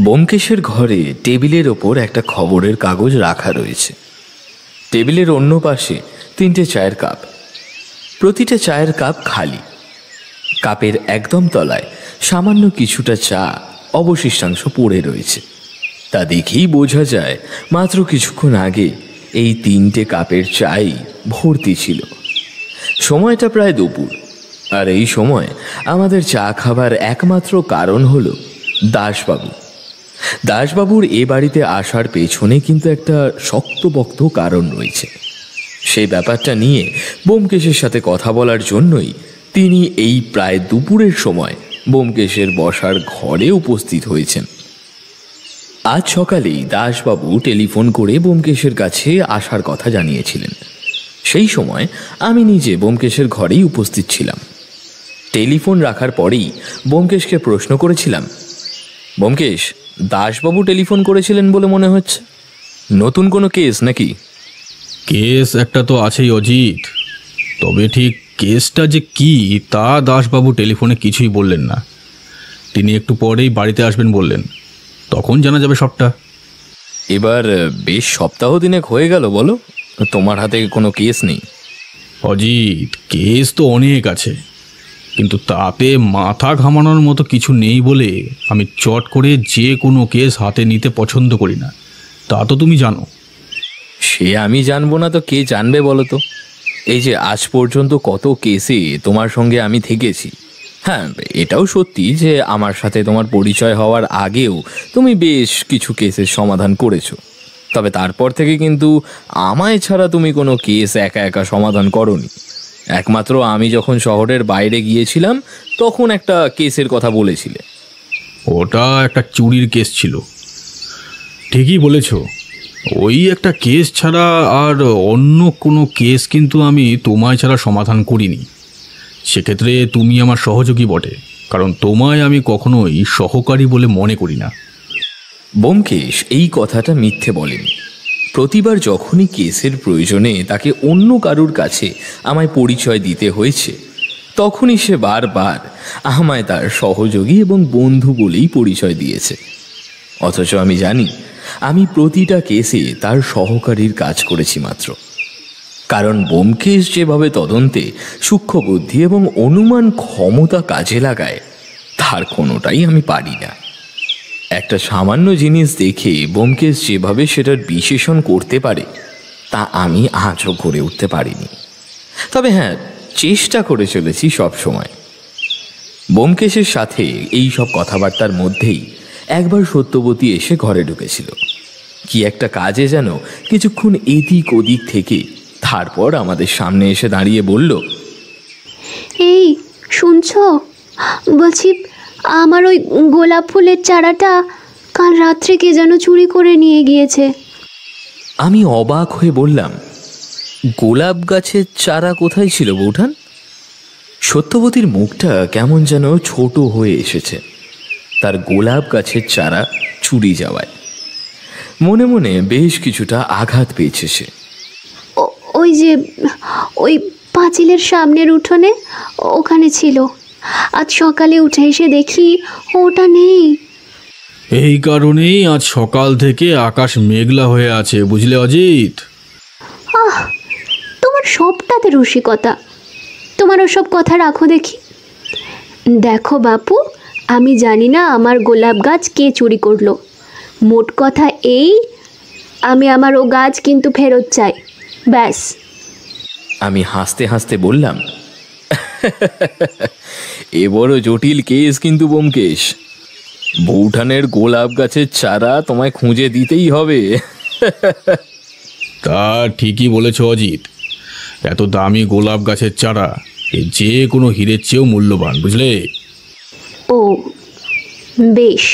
ব্যোমকেশের ঘরে টেবিলের ওপর একটা খবরের কাগজ রাখা রয়েছে। টেবিলের অন্য পাশে 3টে চায়ের কাপ, প্রতিটা চায়ের কাপ খালি। কাপের একদম তলায় সামান্য কিছুটা চা অবশিষ্টাংশ পড়ে রয়েছে। তা দেখেই বোঝা যায় মাত্র কিছুক্ষণ আগে এই 3টে কাপের চাই ভর্তি ছিল। সময়টা প্রায় দুপুর, আর এই সময় আমাদের চা খাবার একমাত্র কারণ হল দাসবাবু। দাসবাবুর এ বাড়িতে আসার পেছনে কিন্তু একটা শক্তপোক্ত কারণ রয়েছে। সেই ব্যাপারটা নিয়ে ব্যোমকেশের সাথে কথা বলার জন্যই তিনি এই প্রায় দুপুরের সময় ব্যোমকেশের বসার ঘরে উপস্থিত হয়েছেন। আজ সকালেই দাসবাবু টেলিফোন করে ব্যোমকেশের কাছে আসার কথা জানিয়েছিলেন। সেই সময় আমি নিজে ব্যোমকেশের ঘরেই উপস্থিত ছিলাম। টেলিফোন রাখার পরেই ব্যোমকেশকে প্রশ্ন করেছিলাম, ব্যোমকেশ, দাসবাবু টেলিফোন করেছিলেন বলে মনে হচ্ছে, নতুন কোনো কেস নাকি? কেস একটা তো আছেই অজিত, তবে ঠিক কেসটা যে কি তা দাসবাবু টেলিফোনে কিছুই বললেন না। তিনি একটু পরেই বাড়িতে আসবেন বললেন, তখন জানা যাবে সবটা। এবার বেশ সপ্তাহ দিনেক হয়ে গেল, বলো তোমার হাতে কোনো কেস নেই? অজিত, কেস তো অনেক আছে, কিন্তু তাতে মাথা ঘামানোর মতো কিছু নেই বলে আমি চট করে যে কোনো কেস হাতে নিতে পছন্দ করি না, তা তো তুমি জানো। সে আমি জানবো না তো কে জানবে বলো তো? এই যে আজ পর্যন্ত কত কেসে তোমার সঙ্গে আমি থেকেছি। হ্যাঁ, এটাও সত্যি যে আমার সাথে তোমার পরিচয় হওয়ার আগেও তুমি বেশ কিছু কেসের সমাধান করেছো। তবে তারপর থেকে কিন্তু আমায় ছাড়া তুমি কোনো কেস একা একা সমাধান করোনি। একমাত্র আমি যখন শহরের বাইরে গিয়েছিলাম তখন একটা কেসের কথা বলেছিলে। ওটা একটা চুরির কেস ছিল, ঠিকই বলেছ। ওই একটা কেস ছাড়া আর অন্য কোনো কেস কিন্তু আমি তোমায় ছাড়া সমাধান করিনি। সেক্ষেত্রে তুমি আমার সহযোগী বটে, কারণ তোমায় আমি কখনোই সহকারী বলে মনে করি না। ব্যোমকেশ এই কথাটা মিথ্যে বলেনি। প্রতিবার যখনই কেসের প্রয়োজনে তাকে অন্য কারুর কাছে আমায় পরিচয় দিতে হয়েছে, তখনই সে বারবার আমায় তার সহযোগী এবং বন্ধু বলেই পরিচয় দিয়েছে। অথচ আমি জানি আমি প্রতিটা কেসে তার সহকারীর কাজ করেছি মাত্র। কারণ ব্যোমকেশ যেভাবে তদন্তে সূক্ষ্ম বুদ্ধি এবং অনুমান ক্ষমতা কাজে লাগায়, তার কোনোটাই আমি পারি না। একটা সামান্য জিনিস দেখে ব্যোমকেশ যেভাবে সেটার বিশ্লেষণ করতে পারে, তা আমি আজও করে উঠতে পারিনি। তবে হ্যাঁ, চেষ্টা করে চলেছি সব সময়। ব্যোমকেশের সাথে এই সব কথাবার্তার মধ্যেই একবার সত্যবতী এসে ঘরে ঢুকেছিল। কি একটা কাজে যেন কিছুক্ষণ এদিক ওদিক থেকে তারপর আমাদের সামনে এসে দাঁড়িয়ে বলল, এই শুনছো? বলছি, আমার ওই গোলাপ ফুলের চারাটা কাল রাত্রে কে যেন চুরি করে নিয়ে গিয়েছে। আমি অবাক হয়ে বললাম, গোলাপ গাছের চারা কোথায় ছিল বৌঠান? সত্যবতীর মুখটা কেমন যেন ছোট হয়ে এসেছে তার গোলাপ গাছের চারা চুরি যাওয়ায়। মনে মনে বেশ কিছুটা আঘাত পেয়েছে সে। ওই যে ওই পাঁচিলের সামনের উঠোনে ওখানে ছিল। আজ সকালে উঠে এসে দেখি ওটা নেই। এই কারণেই আজ সকাল থেকে আকাশ মেঘলা হয়ে আছে, বুঝলে অজিত? তোমার সবটাতে রসিকতা। তোমার ওসব কথা রাখো দেখি। দেখো বাপু, আমি জানি না আমার গোলাপ গাছ কে চুরি করলো। মোট কথা এই, আমি আমার ও গাছ কিন্তু ফেরত চাই, ব্যাস। আমি হাসতে হাসতে বললাম, এ বড় জটিল কেস কিন্তু ব্যোমকেশ। বৌঠানের গোলাপ গাছের চারা তোমায় খুঁজে দিতেই হবে। তা ঠিকই বলেছ অজিত, এত দামি গোলাপ গাছের চারা যে কোনো হীরের চেয়েও মূল্যবান, বুঝলে? ও বেশ,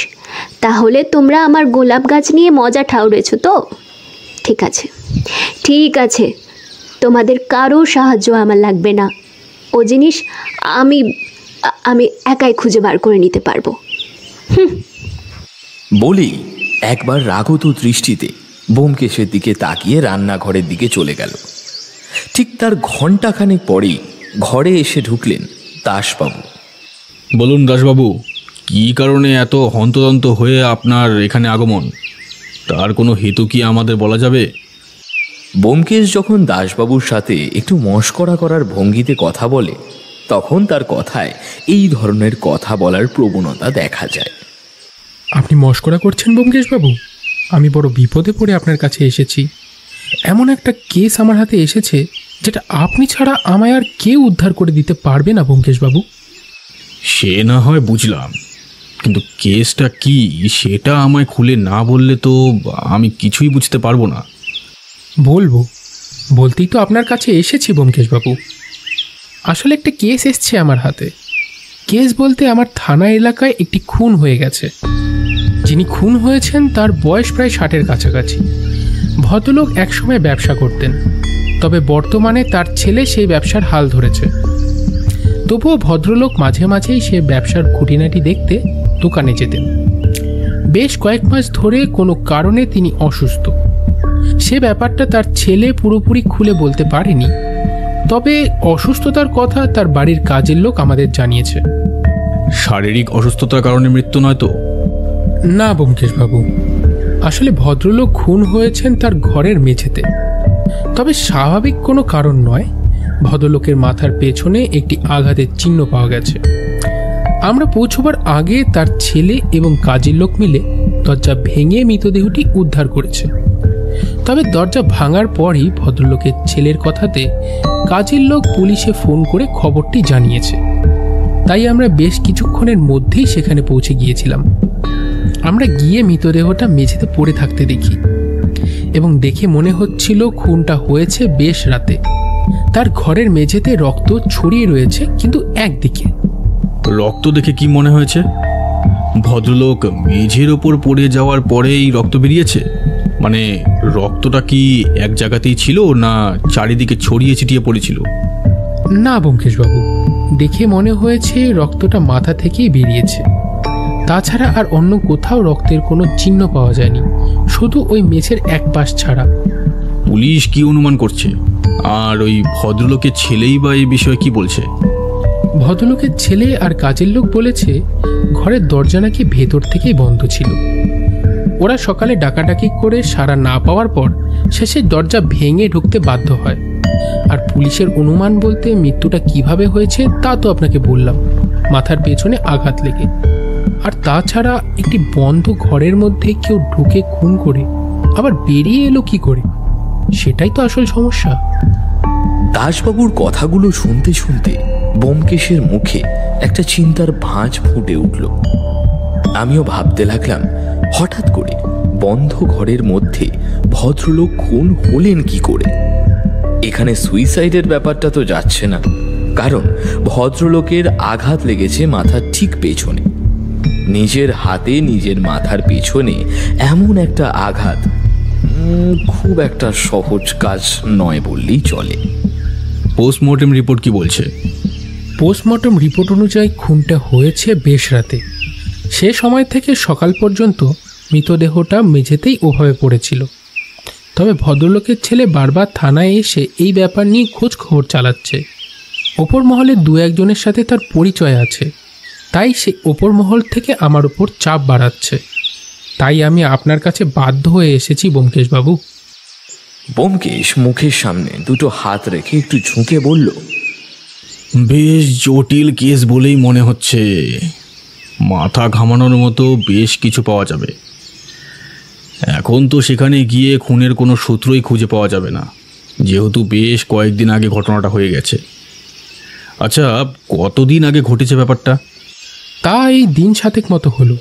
তাহলে তোমরা আমার গোলাপ গাছ নিয়ে মজা ঠাউরেছো তো? ঠিক আছে, ঠিক আছে, তোমাদের কারো সাহায্য আমার লাগবে না। ও জিনিস আমি আমি একাই খুঁজে বার করে নিতে পারবো। বলি একবার রাগত দৃষ্টিতে ব্যোমকেশের দিকে তাকিয়ে রান্নাঘরের দিকে চলে গেল। ঠিক তার ঘণ্টাখানেক পরেই ঘরে এসে ঢুকলেন দাসবাবু। বলুন দাসবাবু, কী কারণে এত হন্তদন্ত হয়ে আপনার এখানে আগমন, তার কোনো হেতু কি আমাদের বলা যাবে? ব্যোমকেশ যখন দাসবাবুর সাথে একটু মশকরা করার ভঙ্গিতে কথা বলে, তখন তার কথায় এই ধরনের কথা বলার প্রবণতা দেখা যায়। আপনি মশকরা করছেন ব্যোমকেশবাবু? আমি বড় বিপদে পড়ে আপনার কাছে এসেছি। এমন একটা কেস আমার হাতে এসেছে যেটা আপনি ছাড়া আমায় আর কেউ উদ্ধার করে দিতে পারবে না ব্যোমকেশবাবু। সে না হয় বুঝলাম, কিন্তু কেসটা কি সেটা আমায় খুলে না বললে তো আমি কিছুই বুঝতে পারবো না। বলতেই তো আপনার কাছে এসেছি ব্যোমকেশবাবু। আসলে একটা কেস এসছে আমার হাতে। কেস বলতে আমার থানা এলাকায় একটি খুন হয়ে গেছে। যিনি খুন হয়েছেন তার বয়স প্রায় 60-এর কাছাকাছি। ভদ্রলোক একসময় ব্যবসা করতেন, তবে বর্তমানে তার ছেলে সেই ব্যবসার হাল ধরেছে। তবুও ভদ্রলোক মাঝে মাঝেই সে ব্যবসার খুঁটিনাটি দেখতে দোকানে যেতেন। বেশ কয়েক মাস ধরে কোনো কারণে তিনি অসুস্থ। সে ব্যাপারটা তার ছেলে পুরোপুরি খুলে বলতে পারেনি, তবে অসুস্থতার কথা তার বাড়ির কাজের লোক আমাদের জানিয়েছে। শারীরিক অসুস্থতার কারণে মৃত্যু নয় তো? না ব্যোমকেশবাবু, আসলে ভদ্রলোক খুন হয়েছেন তার ঘরের মেঝেতে। তবে স্বাভাবিক কোনো কারণ নয়। ভদ্রলোকের মাথার পেছনে একটি আঘাতের চিহ্ন পাওয়া গেছে। আমরা পৌঁছবার আগে তার ছেলে এবং কাজের লোক মিলে দরজা ভেঙে মৃতদেহটি উদ্ধার করেছে। তবে দরজা ভাঙার পরই ভদ্রলোকের ছেলের কথাতে কাজের লোক পুলিশে ফোন করে খবরটি জানিয়েছে। তাই আমরা বেশ কিছুক্ষণের মধ্যেই সেখানে পৌঁছে গিয়েছিলাম। আমরা গিয়ে মৃতদেহটা মেঝেতে পড়ে থাকতে দেখি এবং দেখে মনে হচ্ছিল খুনটা হয়েছে বেশ রাতে। তার ঘরের মেঝেতে রক্ত ছড়িয়ে রয়েছে, কিন্তু একদিকে। রক্ত দেখে কি মনে হয়েছে? ভদ্রলোক মেঝের ওপর পড়ে যাওয়ার পরেই রক্ত বেরিয়েছে? মানে রক্তটা কি এক জায়গাতেই ছিল, না চারিদিকে ছড়িয়ে ছিটিয়ে পড়েছিল? না ব্যোমকেশবাবু, দেখে মনে হয়েছে রক্তটা মাথা থেকেই বেরিয়েছে। তাছাড়া আর অন্য কোথাও রক্তের কোনো চিহ্ন পাওয়া যায়নি, শুধু ওই মেঝের এক পাশ ছাড়া। পুলিশ কি অনুমান করছে? আর ওই ভদ্রলোকের ছেলেই বা এই বিষয়ে কি বলছে? ভদ্রলোকের ছেলে আর কাজের লোক বলেছে ঘরের দরজা নাকি ভেতর থেকেই বন্ধ ছিল। ওরা সকালে ডাকাডাকি করে সাড়া না পাওয়ার পর শেষে দরজা ভেঙে ঢুকতে বাধ্য হয়। আর পুলিশের অনুমান বলতে মৃত্যুটা কিভাবে হয়েছে তা তো আপনাকে বললাম, মাথার পেছনে আঘাত লেগে। আর তাছাড়া একটি বন্ধ ঘরের মধ্যে কেউ ঢুকে খুন করে আবার বেরিয়ে এলো কি করে, সেটাই তো আসল সমস্যা। দাসবাবুর কথাগুলো শুনতে শুনতে ব্যোমকেশের মুখে একটা চিন্তার ভাঁজ ফুটে উঠল। আমিও ভাবতে লাগলাম, হঠাৎ করে বন্ধ ঘরের মধ্যে ভদ্রলোক খুন হলেন কি করে? এখানে সুইসাইডের ব্যাপারটা তো যাচ্ছে না, কারণ ভদ্রলোকের আঘাত লেগেছে মাথার ঠিক পেছনে। নিজের হাতে নিজের মাথার পেছনে এমন একটা আঘাত খুব একটা সহজ কাজ নয় বললেই চলে। পোস্টমর্টেম রিপোর্ট কি বলছে? পোস্টমর্টম রিপোর্ট অনুযায়ী খুনটা হয়েছে বেশ রাতে। সে সময় থেকে সকাল পর্যন্ত মৃতদেহটা মেঝেতেই ওভাবে পড়েছিল। তবে ভদ্রলোকের ছেলে বারবার থানায় এসে এই ব্যাপার নিয়ে খোঁজ খবর চালাচ্ছে। ওপর মহলে দু একজনের সাথে তার পরিচয় আছে, তাই সে ওপর মহল থেকে আমার ওপর চাপ বাড়াচ্ছে। তাই আমি আপনার কাছে বাধ্য হয়ে এসেছি ব্যোমকেশবাবু। ব্যোমকেশ মুখের সামনে দুটো হাত রেখে একটু ঝুঁকে বলল, বেশ জটিল কেস বলেই মনে হচ্ছে। মাথা ঘামানোর মতো বেশ কিছু পাওয়া যাবে। এখন তো সেখানে গিয়ে খুনের কোনো সূত্রই খুঁজে পাওয়া যাবে না, যেহেতু বেশ কয়েকদিন আগে ঘটনাটা হয়ে গেছে। আচ্ছা, কতদিন আগে ঘটেছে ব্যাপারটা? তা এই দিন 7 মতো হলো।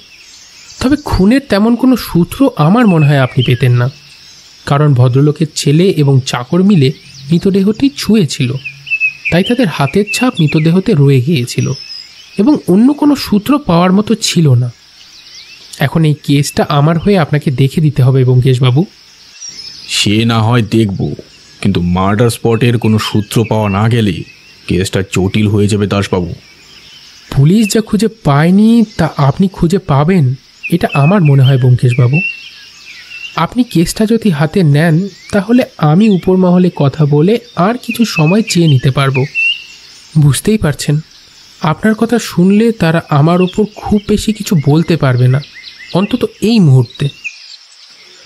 তবে খুনের তেমন কোনো সূত্র আমার মনে হয় আপনি পেতেন না, কারণ ভদ্রলোকের ছেলে এবং চাকর মিলে মৃতদেহটি ছুঁয়েছিল, তাই তাদের হাতের ছাপ মৃতদেহতে রয়ে গিয়েছিল এবং অন্য কোনো সূত্র পাওয়ার মতো ছিল না। এখন এই কেসটা আমার হয়ে আপনাকে দেখে দিতে হবে ব্যোমকেশবাবু। সে না হয় দেখব, কিন্তু মার্ডার স্পটের কোনো সূত্র পাওয়া না গেলে কেসটা জটিল হয়ে যাবে দাসবাবু। পুলিশ যা খুঁজে পায়নি তা আপনি খুঁজে পাবেন, এটা আমার মনে হয় ব্যোমকেশবাবু। আপনি কেসটা যদি হাতে নেন তাহলে আমি উপর মহলে কথা বলে আর কিছু সময় চেয়ে নিতে পারবো। বুঝতেই পারছেন, আপনার কথা শুনলে তারা আমার ওপর খুব বেশি কিছু বলতে পারবে না, অন্তত এই মুহূর্তে।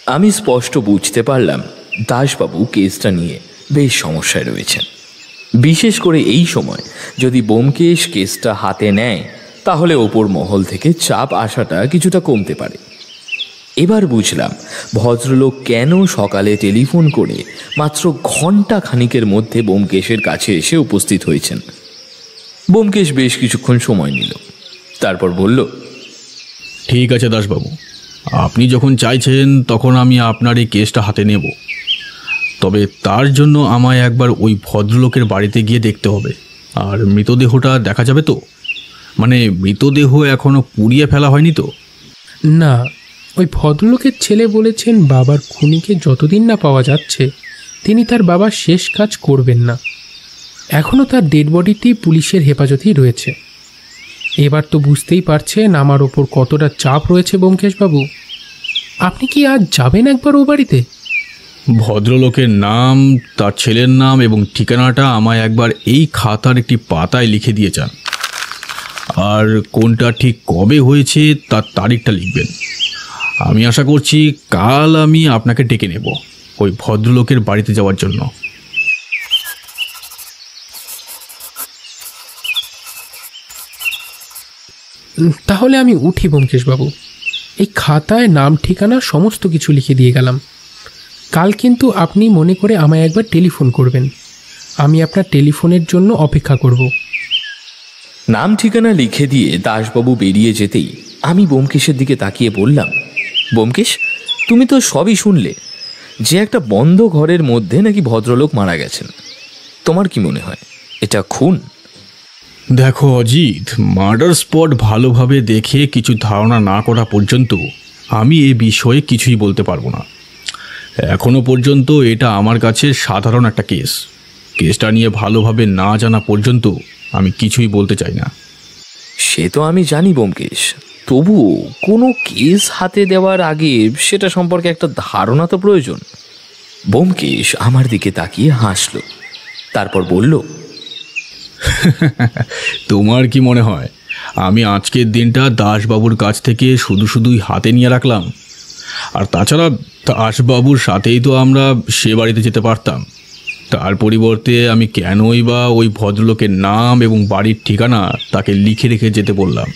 আমি স্পষ্ট বুঝতে পারলাম দাসবাবু কেসটা নিয়ে বেশ সমস্যায় রয়েছেন। বিশেষ করে এই সময় যদি ব্যোমকেশ কেসটা হাতে নেয় তাহলে ওপর মহল থেকে চাপ আসাটা কিছুটা কমতে পারে। এবার বুঝলাম ভদ্রলোক কেন সকালে টেলিফোন করে মাত্র ঘন্টা খানিকের মধ্যে ব্যোমকেশের কাছে এসে উপস্থিত হয়েছেন। ব্যোমকেশ বেশ কিছুক্ষণ সময় নিল, তারপর বলল, ঠিক আছে দাসবাবু, আপনি যখন চাইছেন তখন আমি আপনার এই কেসটা হাতে নেব। তবে তার জন্য আমায় একবার ওই ভদ্রলোকের বাড়িতে গিয়ে দেখতে হবে। আর মৃতদেহটা দেখা যাবে তো? মানে মৃতদেহ এখনো পুড়িয়ে ফেলা হয়নি তো? না, ওই ভদ্রলোকের ছেলে বলেছেন বাবার খুনিকে যতদিন না পাওয়া যাচ্ছে তিনি তার বাবার শেষ কাজ করবেন না। এখনও তার ডেড বডিটি পুলিশের হেফাজতেই রয়েছে। এবার তো বুঝতেই পারছেন আমার ওপর কতটা চাপ রয়েছে ব্যোমকেশবাবু। আপনি কি আজ যাবেন একবার ও বাড়িতে? ভদ্রলোকের নাম, তার ছেলের নাম এবং ঠিকানাটা আমায় একবার এই খাতার একটি পাতায় লিখে দিয়ে যান। আর কোনটা ঠিক কবে হয়েছে তার তারিখটা লিখবেন। আমি আশা করছি কাল আমি আপনাকে ডেকে নেব ওই ভদ্রলোকের বাড়িতে যাওয়ার জন্য। তাহলে আমি উঠি ব্যোমকেশবাবু। এই খাতায় নাম ঠিকানা সমস্ত কিছু লিখে দিয়ে গেলাম। কাল কিন্তু আপনি মনে করে আমায় একবার টেলিফোন করবেন। আমি আপনার টেলিফোনের জন্য অপেক্ষা করব। নাম ঠিকানা লিখে দিয়ে দাসবাবু বেরিয়ে যেতেই আমি ব্যোমকেশের দিকে তাকিয়ে বললাম, ব্যোমকেশ, তুমি তো সবই শুনলে যে একটা বন্ধ ঘরের মধ্যে নাকি ভদ্রলোক মারা গেছেন। তোমার কি মনে হয় এটা খুন? দেখো অজিত, মার্ডার স্পট ভালোভাবে দেখে কিছু ধারণা না করা পর্যন্ত আমি এ বিষয়ে কিছুই বলতে পারবো না। এখনো পর্যন্ত এটা আমার কাছে সাধারণ একটা কেসটা নিয়ে ভালোভাবে না জানা পর্যন্ত আমি কিছুই বলতে চাই না। সে তো আমি জানি ব্যোমকেশ, তবুও কোনো কেস হাতে দেওয়ার আগে সেটা সম্পর্কে একটা ধারণা তো প্রয়োজন। ব্যোমকেশ আমার দিকে তাকিয়ে হাসল, তারপর বলল, তোমার কি মনে হয় আমি আজকের দিনটা দাসবাবুর কাছ থেকে শুধুই হাতে নিয়ে রাখলাম? আর তাছাড়া দাসবাবুর সাথেই তো আমরা সে বাড়িতে যেতে পারতাম। তার পরিবর্তে আমি কেনই বা ওই ভদ্রলোকের নাম এবং বাড়ির ঠিকানা তাকে লিখে রেখে যেতে বললাম?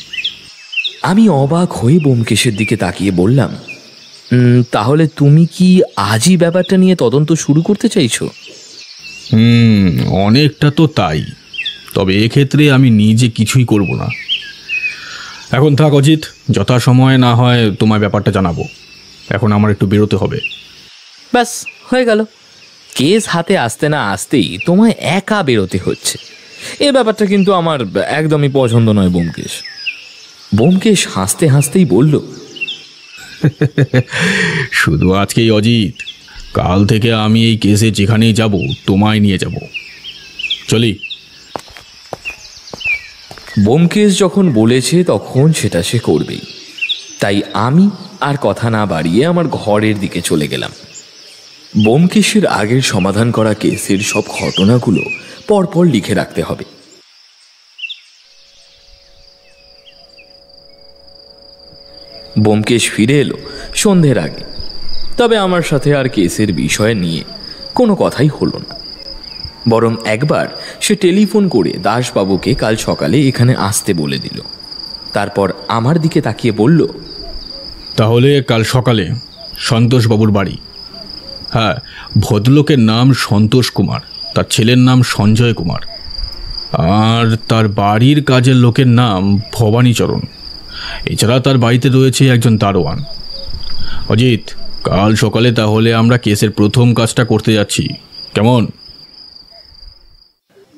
আমি অবাক হয়ে ব্যোমকেশের দিকে তাকিয়ে বললাম, তাহলে তুমি কি আজই ব্যাপারটা নিয়ে তদন্ত শুরু করতে চাইছো? অনেকটা তো তাই। তবে এক্ষেত্রে আমি নিজে কিছুই করব না। এখন থাক অজিত, যথাসময়ে না হয় তোমার ব্যাপারটা জানাবো। এখন আমার একটু বেরোতে হবে। ব্যাস হয়ে গেল। কেস হাতে আসতে না আসতেই তোমায় একা বেরোতে হচ্ছে। এ ব্যাপারটা কিন্তু আমার একদমই পছন্দ নয় ব্যোমকেশ। ব্যোমকেশ হাসতে হাসতেই বলল, শুধু আজকেই অজিত, কাল থেকে আমি এই কেসে যেখানেই যাব তোমায় নিয়ে যাব। চলি। ব্যোমকেশ যখন বলেছে তখন সেটা সে করবেই। তাই আমি আর কথা না বাড়িয়ে আমার ঘরের দিকে চলে গেলাম। ব্যোমকেশের আগের সমাধান করা কেসের সব ঘটনাগুলো পরপর লিখে রাখতে হবে। ব্যোমকেশ ফিরে এলো সন্ধ্যের আগে, তবে আমার সাথে আর কেসের বিষয় নিয়ে কোনো কথাই হলো না। বরং একবার সে টেলিফোন করে দাসবাবুকে কাল সকালে এখানে আসতে বলে দিল। তারপর আমার দিকে তাকিয়ে বলল, তাহলে কাল সকালে সন্তোষবাবুর বাড়ি। হ্যাঁ, ভদ্রলোকের নাম সন্তোষ কুমার, তার ছেলের নাম সঞ্জয় কুমার, আর তার বাড়ির কাজের লোকের নাম ভবানীচরণ। এছাড়া তার বাড়িতে রয়েছে একজন দারোয়ান। অজিত, কাল সকালে তাহলে আমরা কেসের প্রথম কাজটা করতে যাচ্ছি, কেমন?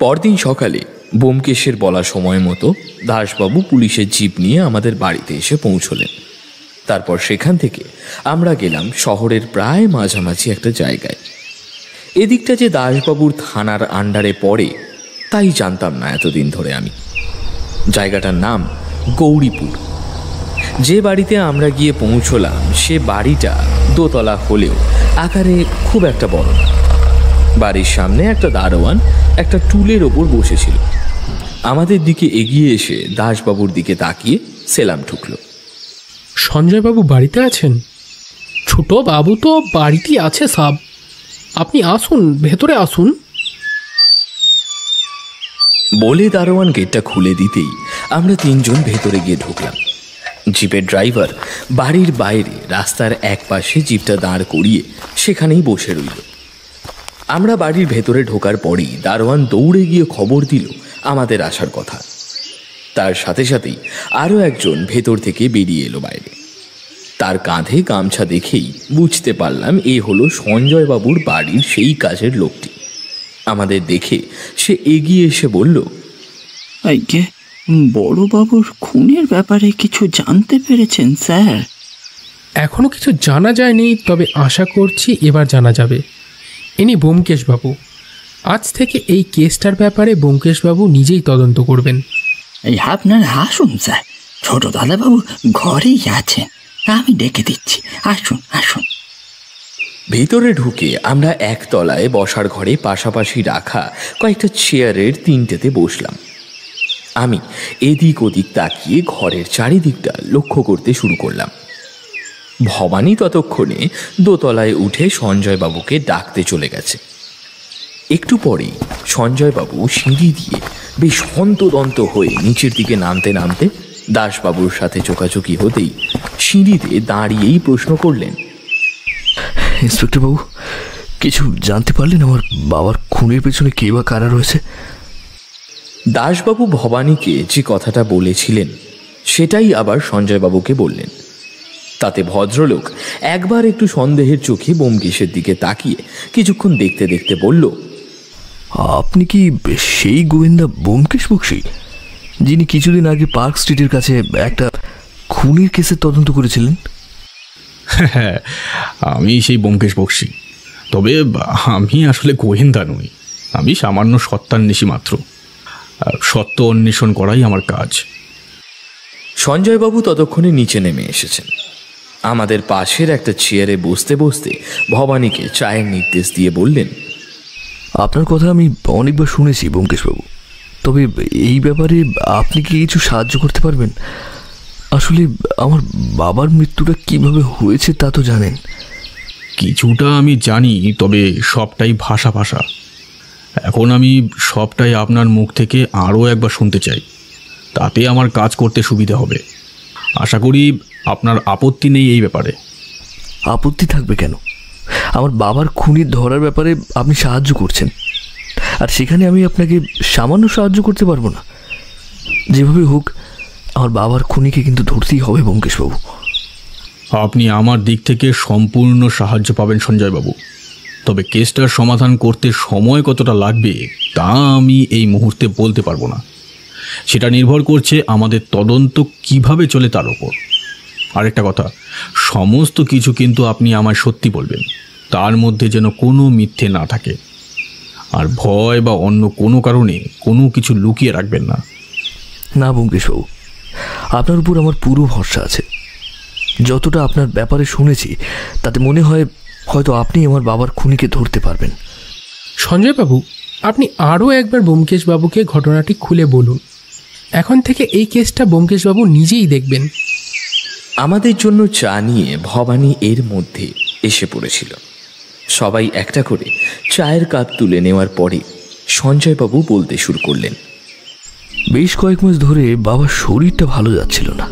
পরদিন সকালে ব্যোমকেশের বলা সময় মতো দাসবাবু পুলিশের জিপ নিয়ে আমাদের বাড়িতে এসে পৌঁছলেন। তারপর সেখান থেকে আমরা গেলাম শহরের প্রায় মাঝামাঝি একটা জায়গায়। এদিকটা যে দাসবাবুর থানার আন্ডারে পড়ে তাই জানতাম না এতদিন ধরে আমি। জায়গাটার নাম গৌরীপুর। যে বাড়িতে আমরা গিয়ে পৌঁছলাম সে বাড়িটা দোতলা হলেও আকারে খুব একটা বড় না। বাড়ির সামনে একটা দারোয়ান একটা টুলের ওপর বসেছিল। আমাদের দিকে এগিয়ে এসে দাসবাবুর দিকে তাকিয়ে সেলাম ঠুকল। সঞ্জয়বাবু বাড়িতে আছেন? ছোট বাবু তো বাড়িতেই আছে সাব, আপনি আসুন, ভেতরে আসুন। বলে দারোয়ান গেটটা খুলে দিতেই আমরা তিনজন ভেতরে গিয়ে ঢুকলাম। জিপের ড্রাইভার বাড়ির বাইরে রাস্তার এক পাশে জিপটা দাঁড় করিয়ে সেখানেই বসে রইল। আমরা বাড়ির ভেতরে ঢোকার পরেই দারোয়ান দৌড়ে গিয়ে খবর দিল আমাদের আসার কথা। তার সাথে সাথেই আরও একজন ভেতর থেকে বেরিয়ে এলো বাইরে। তার কাঁধে গামছা দেখেই বুঝতে পারলাম এ হলো সঞ্জয়বাবুর বাড়ির সেই কাজের লোকটি। আমাদের দেখে সে এগিয়ে এসে বলল, আজ্ঞে, বড়বাবুর খুনের ব্যাপারে কিছু জানতে পেরেছেন স্যার? এখনো কিছু জানা যায়নি, তবে আশা করছি এবার জানা যাবে। ইনি ব্যোমকেশবাবু। আজ থেকে এই কেসটার ব্যাপারে ব্যোমকেশবাবু নিজেই তদন্ত করবেন। এই আপনার আসুন স্যার, ছোট দাদাবাবু ঘরেই আছেন, আমি ডেকে দিচ্ছি, আসুন আসুন। ভেতরে ঢুকে আমরা একতলায় বসার ঘরে পাশাপাশি রাখা কয়েকটা চেয়ারের তিনটেতে বসলাম। আমি এদিক ওদিক তাকিয়ে ঘরের চারিদিকটা লক্ষ্য করতে শুরু করলাম। ভবানী ততক্ষণে দোতলায় উঠে সঞ্জয়বাবুকে ডাকতে চলে গেছে। একটু পরেই সঞ্জয়বাবু সিঁড়ি দিয়ে বেশ হন্তদন্ত হয়ে নিচের দিকে নামতে নামতে দাসবাবুর সাথে চোকাচোকি হতেই সিঁড়িতে দাঁড়িয়েই প্রশ্ন করলেন, ইন্সপেক্টর বাবু, কিছু জানতে পারলেন আমার বাবার খুনের পেছনে কে বা কারা রয়েছে? দাসবাবু ভবানীকে যে কথাটা বলেছিলেন সেটাই আবার সঞ্জয়বাবুকে বললেন। তাতে ভদ্রলোক একবার একটু সন্দেহের চোখে ব্যোমকেশের দিকে তাকিয়ে কিছুক্ষণ দেখতে দেখতে বলল, আপনি কি সেই গোয়েন্দা ব্যোমকেশ বক্সী, যিনি কিছুদিন আগে পার্ক স্ট্রিটের কাছে একটা খুনের কেসের তদন্ত করেছিলেন? হ্যাঁ, আমি সেই ব্যোমকেশ বক্সী। তবে আমি আসলে গোয়েন্দা নই, আমি সামান্য সত্যান্বেষী মাত্র। সত্য অন্বেষণ করাই আমার কাজ। সঞ্জয়বাবু ততক্ষণে নিচে নেমে এসেছেন। আমাদের পাশের একটা চেয়ারে বসতে বসতে ভবানীকে চায়ের নির্দেশ দিয়ে বললেন, আপনার কথা আমি অনেকবার শুনেছি ব্যোমকেশবাবু, তবে এই ব্যাপারে আপনি কি কিছু সাহায্য করতে পারবেন? আসলে আমার বাবার মৃত্যুটা কিভাবে হয়েছে তা তো জানেন। কিছুটা আমি জানি, তবে সবটাই ভাষা ভাষা। এখন আমি সবটাই আপনার মুখ থেকে আরও একবার শুনতে চাই, তাতে আমার কাজ করতে সুবিধা হবে। আশা করি আপনার আপত্তি নেই এই ব্যাপারে। আপত্তি থাকবে কেন? আমার বাবার খুনির ধরার ব্যাপারে আপনি সাহায্য করছেন, আর সেখানে আমি আপনাকে সামান্য সাহায্য করতে পারবো না। যেভাবে হোক আমার বাবার খুনিকে কিন্তু ধরতেই হবে ব্যোমকেশবাবু। আপনি আমার দিক থেকে সম্পূর্ণ সাহায্য পাবেন সঞ্জয়বাবু, তবে কেসটার সমাধান করতে সময় কতটা লাগবে তা আমি এই মুহূর্তে বলতে পারবো না। সেটা নির্ভর করছে আমাদের তদন্ত কিভাবে চলে তার ওপর। আরেকটা কথা, সমস্ত কিছু কিন্তু আপনি আমায় সত্যি বলবেন, তার মধ্যে যেন কোনো মিথ্যে না থাকে। আর ভয় বা অন্য কোনো কারণে কোনো কিছু লুকিয়ে রাখবেন না। না ব্যোমকেশবাবু, আপনার উপর আমার পুরো ভরসা আছে। যতটা আপনার ব্যাপারে শুনেছি তাতে মনে হয় হয়তো আপনি আমার বাবার খুনিকে ধরতে পারবেন। সঞ্জয়বাবু, আপনি আরও একবার ব্যোমকেশবাবুকে ঘটনাটি খুলে বলুন। এখন থেকে এই কেসটা ব্যোমকেশবাবু নিজেই দেখবেন। আমাদের জন্য চা নিয়ে ভবানী এর মধ্যে এসে পড়েছিল। সবাই একটা করে চায়ের কাপ তুলে নেওয়ার পরে সঞ্জয়বাবু বলতে শুরু করলেন, বেশ কয়েক মাস ধরে বাবার শরীরটা ভালো যাচ্ছিল না।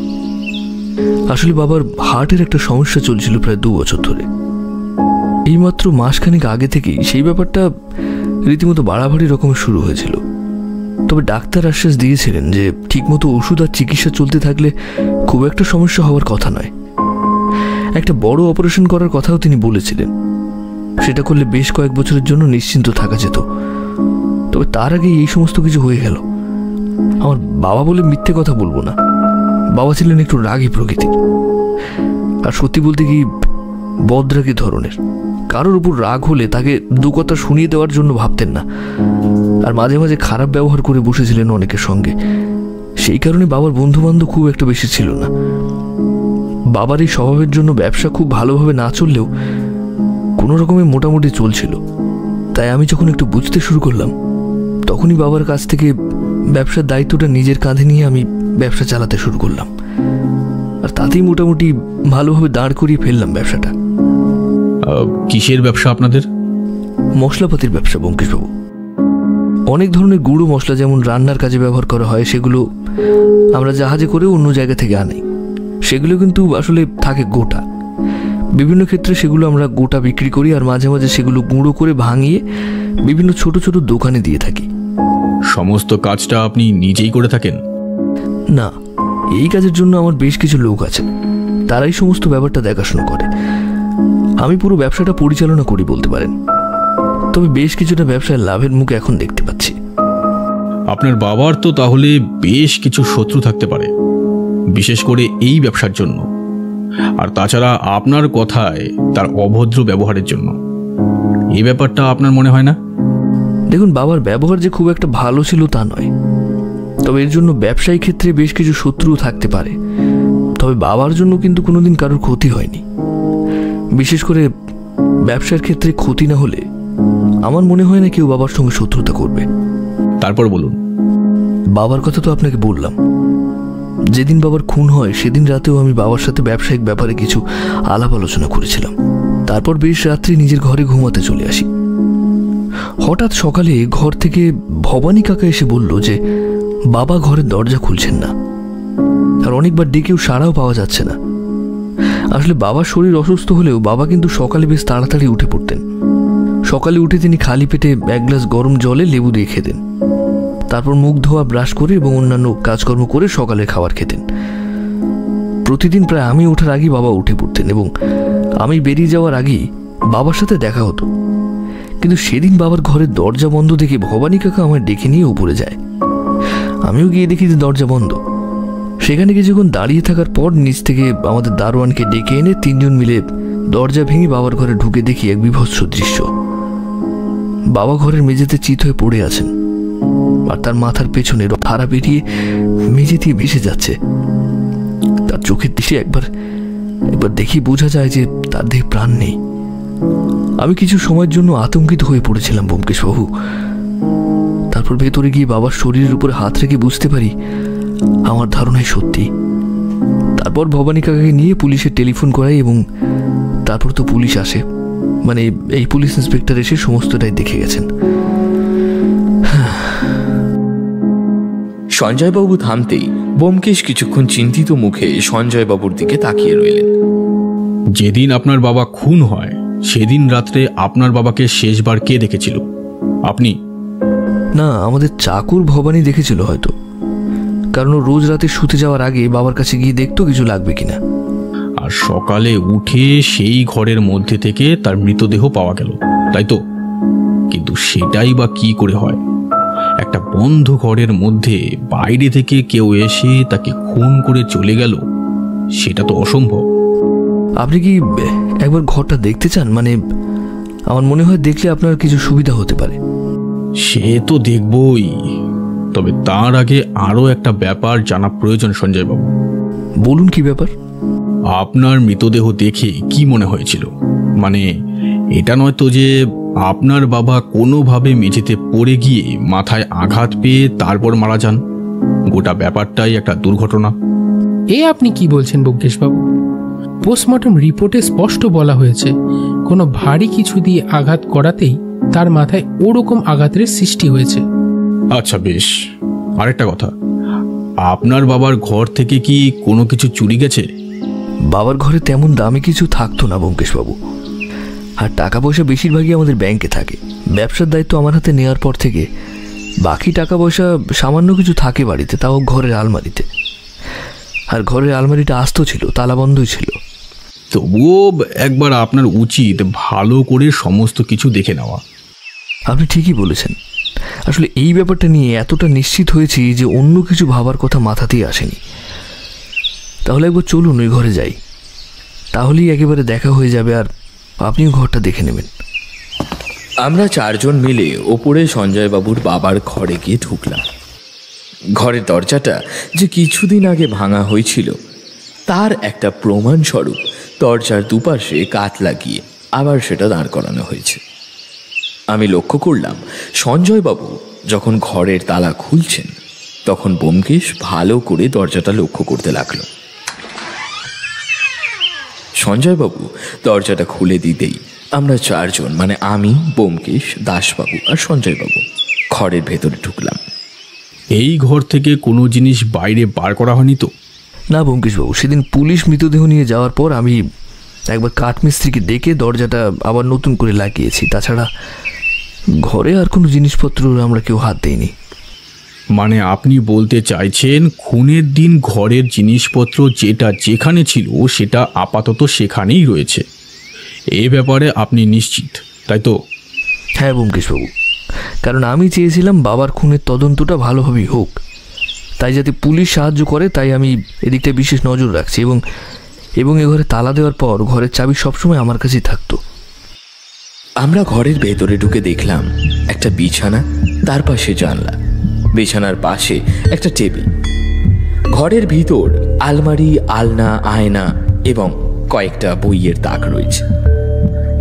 আসলে বাবার হার্টের একটা সমস্যা চলছিল প্রায় 2 বছর ধরে। এইমাত্র মাসখানেক আগে থেকেই সেই ব্যাপারটা রীতিমতো বাড়াবাড়ি রকমের শুরু হয়েছিল। তবে ডাক্তার আশ্বাস দিয়েছিলেন যে ঠিকমতো ওষুধ আর চিকিৎসা চলতে থাকলে খুব একটা সমস্যা হওয়ার কথা নয়। একটা বড় অপারেশন করার কথাও তিনি বলেছিলেন। সেটা করলে বেশ কয়েক বছরের জন্য নিশ্চিন্ত থাকা যেত। তবে তার আগে এই সমস্ত কিছু হয়ে গেল। আমার বাবা বলে মিথ্যে কথা বলবো না, বাবা ছিলেন একটু রাগী প্রকৃতির, আর সত্যি বলতে কি বদরাগী ধরনের। কারোর উপর রাগ হলে তাকে 2 কথা শুনিয়ে দেওয়ার জন্য ভাবতেন না, আর মাঝে মাঝে খারাপ ব্যবহার করে বসেছিলেন অনেকের সঙ্গে। সেই কারণে বাবার বন্ধু বান্ধব খুব একটা বেশি ছিল না। বাবার এই স্বভাবের জন্য ব্যবসা খুব ভালোভাবে না চললেও কোনো রকমে মোটামুটি চলছিল। তাই আমি যখন একটু বুঝতে শুরু করলাম তখনই বাবার কাছ থেকে ব্যবসার দায়িত্বটা নিজের কাঁধে নিয়ে আমি ব্যবসা চালাতে শুরু করলাম, আর তাতেই মোটামুটি ভালোভাবে দাঁড় করিয়ে ফেললাম ব্যবসাটা। কিসের ব্যবসা আপনাদের? মশলাপাতির ব্যবসা ব্যোমকেশবাবু। অনেক ধরনের গুঁড়ো মশলা যেমন রান্নার কাজে ব্যবহার করা হয়, সেগুলো আমরা জাহাজে করে অন্য জায়গা থেকে আনি। সেগুলো কিন্তু আসলে থাকে গোটা। বিভিন্ন ক্ষেত্রে সেগুলো আমরা গোটা বিক্রি করি, আর মাঝে মাঝে সেগুলো গুঁড়ো করে ভাঙিয়ে বিভিন্ন ছোট ছোট দোকানে দিয়ে থাকি। সমস্ত কাজটা আপনি নিজেই করে থাকেন? না, এই কাজের জন্য আমার বেশ কিছু লোক আছে, তারাই সমস্ত ব্যাপারটা দেখাশোনা করে। আমি পুরো ব্যবসাটা পরিচালনা করি বলতে পারেন। তবে বেশ কিছুটা ব্যবসায় লাভের মুখ এখন দেখতে পাচ্ছি। আপনার বাবার তো তাহলে বেশ কিছু শত্রু থাকতে পারে, বিশেষ করে এই ব্যবসার জন্য, আর তাছাড়া আপনার কথায় তার অভদ্র ব্যবহারের জন্য। এই ব্যাপারটা আপনার মনে হয় না? দেখুন, বাবার ব্যবহার যে খুব একটা ভালো ছিল তা নয়, তবে এর জন্য ব্যবসায়িক ক্ষেত্রে বেশ কিছু শত্রু থাকতে পারে। তবে বাবার জন্য কিন্তু কোনোদিন কারোর ক্ষতি হয়নি। বিশেষ করে ব্যবসার ক্ষেত্রে ক্ষতি না হলে আমার মনে হয় না কেউ বাবার সঙ্গে শত্রুতা করবে। তারপর বলুন। বাবার কথা তো আপনাকে বললাম। যেদিন বাবার খুন হয় সেদিন রাতেও আমি বাবার সাথে ব্যবসায়িক ব্যাপারে কিছু আলাপ আলোচনা করেছিলাম। তারপর বেশ রাত্রে নিজের ঘরে ঘুমাতে চলে আসি। হঠাৎ সকালে ঘর থেকে ভবানী কাকা এসে বলল যে বাবা ঘরের দরজা খুলছেন না, আর অনেকবার ডেকেও সাড়াও পাওয়া যাচ্ছে না। আসলে বাবার শরীর অসুস্থ হলেও বাবা কিন্তু সকালে বেশ তাড়াতাড়ি উঠে পড়তেন। সকালে উঠে তিনি খালি পেটে এক গ্লাস গরম জলে লেবু দিয়ে খেতেন, তারপর মুখ ধোয়া, ব্রাশ করে এবং অন্যান্য কাজকর্ম করে সকালের খাবার খেতেন। প্রতিদিন প্রায় আমি ওঠার আগেই বাবা উঠে পড়তেন এবং আমি বেরিয়ে যাওয়ার আগেই বাবার সাথে দেখা হতো। কিন্তু সেদিন বাবার ঘরের দরজা বন্ধ দেখে ভবানী কাকা আমায় ডেকে নিয়ে উপরে যায়। আমিও গিয়ে দেখি যে দরজা বন্ধ। সেখানে কিছুক্ষণ দাঁড়িয়ে থাকার পর নিচ থেকে আমাদের দারোয়ানকে ডেকে এনে তিনজন মিলে দরজা ভেঙে বাবার ঘরে ঢুকে দেখি এক বিভৎস দৃশ্য। বাবা ঘরের মেঝেতে চিত হয়ে পড়ে আছেন, আর তার মাথার পেছনে ধারা বেরিয়ে মেঝে দিয়ে ভেসে যাচ্ছে। তার চোখের দৃশ্যে একবার দেখি বোঝা যায় যে তার দেহে প্রাণ নেই। আমি কিছু সময়ের জন্য আতঙ্কিত হয়ে পড়েছিলাম ব্যোমকেশবাবু। তারপর ভেতরে গিয়ে বাবার শরীরের উপরে হাত রেখে বুঝতে পারি আমার ধারণাই সত্যি। তারপর ভবানী কাকাকে নিয়ে পুলিশে টেলিফোন করাই এবং তারপর তো পুলিশ আসে, মানে এই পুলিশ ইন্সপেক্টর এসে সমস্তটাই দেখে গেছেন। সঞ্জয়বাবু থামতেই ব্যোমকেশ কিছুক্ষণ চিন্তিত মুখে সঞ্জয়বাবুর দিকে তাকিয়ে রইলেন। যেদিন আপনার বাবা খুন হয় সেদিন রাত্রে আপনার বাবাকে শেষবার কে দেখেছিল? আপনি? না, আমাদের চাকর ভবানী দেখেছিল হয়তো, কারণ ও রোজ রাতে শুতে যাওয়ার আগে বাবার কাছে গিয়ে দেখতো কিছু লাগবে কিনা। আর সকালে উঠে সেই ঘরের মধ্যে থেকে তার মৃতদেহ পাওয়া গেল, তাই তো? কিন্তু সেটাই বা কি করে হয়? একটা বন্ধ ঘরের মধ্যে বাইরে থেকে কেউ এসে তাকে খুন করে চলে গেল, সেটা তো অসম্ভব। আপনি কি একবার ঘরটা দেখতে চান? মানে আমার মনে হয় দেখলে আপনার কিছু সুবিধা হতে পারে। সে তো দেখবই, তবে তার আগে আরো একটা ব্যাপার জানা প্রয়োজন সঞ্জয়বাবু। বলুন, কি ব্যাপার? আপনার মৃতদেহ দেখে কি মনে হয়েছিল? মানে এটা নয় তো যে আপনার বাবা কোনোভাবে মেঝেতে পড়ে গিয়ে মাথায় আঘাত পেয়ে তারপর মারা যান? গোটা ব্যাপারটাই একটা দুর্ঘটনা। এ আপনি কি বলছেন ব্যোমকেশবাবু? পোস্টমর্টম রিপোর্টে স্পষ্ট বলা হয়েছে কোনো ভারী কিছু দিয়ে আঘাত করাতেই তার মাথায় ওরকম আঘাতের সৃষ্টি হয়েছে। আচ্ছা বেশ, আরেকটা কথা, আপনার বাবার ঘর থেকে কি কোনো কিছু চুরি গেছে? বাবার ঘরে তেমন দামি কিছু থাকতো না ব্যোমকেশবাবু, আর টাকা পয়সা বেশিরভাগই আমাদের ব্যাংকে থাকে। ব্যবসার দায়িত্ব আমার হাতে নেওয়ার পর থেকে বাকি টাকা পয়সা সামান্য কিছু থাকে বাড়িতে, তাও ঘরের আলমারিতে। আর ঘরের আলমারিটা আস্ত ছিল, তালাবন্ধই ছিল। তবুও একবার আপনার উচিত ভালো করে সমস্ত কিছু দেখে নেওয়া। আপনি ঠিকই বলেছেন। আসলে এই ব্যাপারটা নিয়ে এতটা নিশ্চিত হয়েছি যে অন্য কিছু ভাবার কথা মাথাতেই আসেনি। তাহলে একবার চলুন ওই ঘরে যাই, তাহলেই একেবারে দেখা হয়ে যাবে, আর আপনিও ঘরটা দেখে নেবেন। আমরা চারজন মিলে ওপরে সঞ্জয়বাবুর বাবার ঘরে গিয়ে ঢুকলাম। ঘরের দরজাটা যে কিছুদিন আগে ভাঙা হয়েছিল তার একটা প্রমাণস্বরূপ দরজার দুপাশে কাঠ লাগিয়ে আবার সেটা দাঁড় করানো হয়েছে। আমি লক্ষ্য করলাম সঞ্জয়বাবু যখন ঘরের তালা খুলছেন তখন ব্যোমকেশ ভালো করে দরজাটা লক্ষ্য করতে লাগলো। সঞ্জয়বাবু দরজাটা খুলে দিতেই আমরা চারজন, মানে আমি, ব্যোমকেশ, দাসবাবু আর সঞ্জয়বাবু ঘরের ভেতরে ঢুকলাম। এই ঘর থেকে কোনো জিনিস বাইরে বার করা হয়নি তো? না ব্যোমকেশবাবু, সেদিন পুলিশ মৃতদেহ নিয়ে যাওয়ার পর আমি একবার কাঠমিস্ত্রিকে ডেকে দরজাটা আবার নতুন করে লাগিয়েছি। তাছাড়া ঘরে আর কোনো জিনিসপত্র আমরা কেউ হাত দেইনি। মানে আপনি বলতে চাইছেন খুনের দিন ঘরের জিনিসপত্র যেটা যেখানে ছিল সেটা আপাতত সেখানেই রয়েছে, এ ব্যাপারে আপনি নিশ্চিত, তাই তো? হ্যাঁ ব্যোমকেশবাবু, কারণ আমি চেয়েছিলাম বাবার খুনের তদন্তটা ভালোভাবেই হোক, তাই যাতে পুলিশ সাহায্য করে তাই আমি এদিকটা বিশেষ নজর রাখছি। এবং এ ঘরে তালা দেওয়ার পর ঘরের চাবি সবসময় আমার কাছেই থাকতো। আমরা ঘরের ভেতরে ঢুকে দেখলাম একটা বিছানা, তার পাশে জানলা, বিছানার পাশে একটা টেবিল, ঘরের ভিতর আলমারি, আলনা, আয়না এবং কয়েকটা বইয়ের তাক রয়েছে।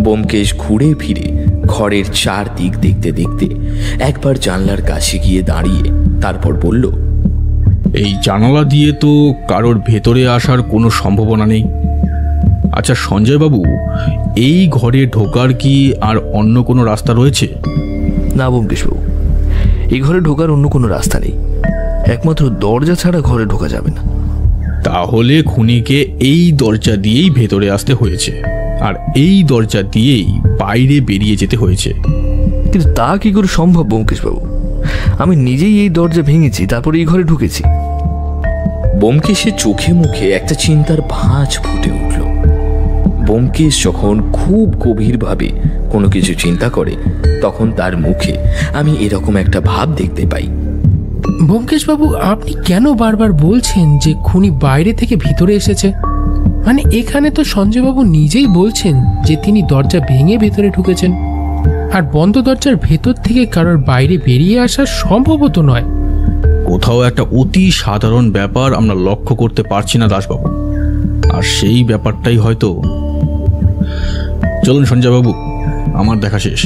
ব্যোমকেশ ঘুরে ফিরে ঘরের চারদিক দেখতে দেখতে একবার জানলার কাছে গিয়ে দাঁড়িয়ে তারপর বলল, এই জানালা দিয়ে তো কারোর ভেতরে আসার কোনো সম্ভাবনা নেই। আচ্ছা সঞ্জয়বাবু, এই ঘরে ঢোকার কি আর অন্য কোনো রাস্তা রয়েছে? না ব্যোমকেশবাবু, এই ঘরে ঢোকার অন্য কোনো রাস্তা নেই, একমাত্র দরজা ছাড়া ঘরে ঢোকা যাবে না। তাহলে খুনিকে এই দরজা দিয়েই ভেতরে আসতে হয়েছে আর এই দরজা দিয়েই বাইরে বেরিয়ে যেতে হয়েছে। কিন্তু তা কি করে সম্ভব ব্যোমকেশবাবু? আমি নিজেই এই দরজা ভেঙেছি, তারপরে এই ঘরে ঢুকেছি। ব্যোমকেশের চোখে মুখে একটা চিন্তার ভাঁজ ফুটে উঠল। ব্যোমকেশ যখন খুব গভীরভাবে কোনো কিছু চিন্তা করে তখন তার মুখে আমি এরকম একটা ভাব দেখতে পাই। ব্যোমকেশবাবু, আপনি কেন বারবার বলছেন যে খুনি বাইরে থেকে ভিতরে এসেছে? মানে এখানে তো সঞ্জয়বাবু নিজেই বলছেন যে তিনি দরজা ভেঙে ভেতরে ঢুকেছেন, আর বন্ধ দরজার ভেতর থেকে কারোর বাইরে বেরিয়ে আসা সম্ভবত নয়। কোথাও একটা অতি সাধারণ ব্যাপার আমরা লক্ষ্য করতে পারছি না দাসবাবু, আর সেই ব্যাপারটাই হয়তো। চলুন সঞ্জয়বাবু, আমার দেখা শেষ,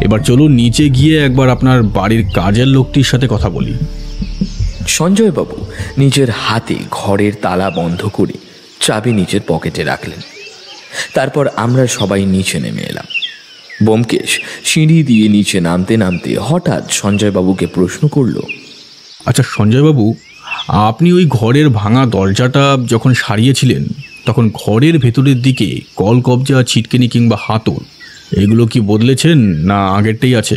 এবার চলুন নিচে গিয়ে একবার আপনার বাড়ির কাজের লোকটির সাথে কথা বলি। সঞ্জয়বাবু নিজের হাতে ঘরের তালা বন্ধ করে চাবি নিচের পকেটে রাখলেন। তারপর আমরা সবাই নিচে নেমে এলাম। ব্যোমকেশ সিঁড়ি দিয়ে নিচে নামতে নামতে হঠাৎ সঞ্জয়বাবুকে প্রশ্ন করল, আচ্ছা সঞ্জয়বাবু, আপনি ওই ঘরের ভাঙা দরজাটা যখন সারিয়েছিলেন তখন ঘরের ভেতরের দিকে কলকবজা, ছিটকিনি কিংবা হাতল এগুলো কি বদলেছেন না আগেরটাই আছে?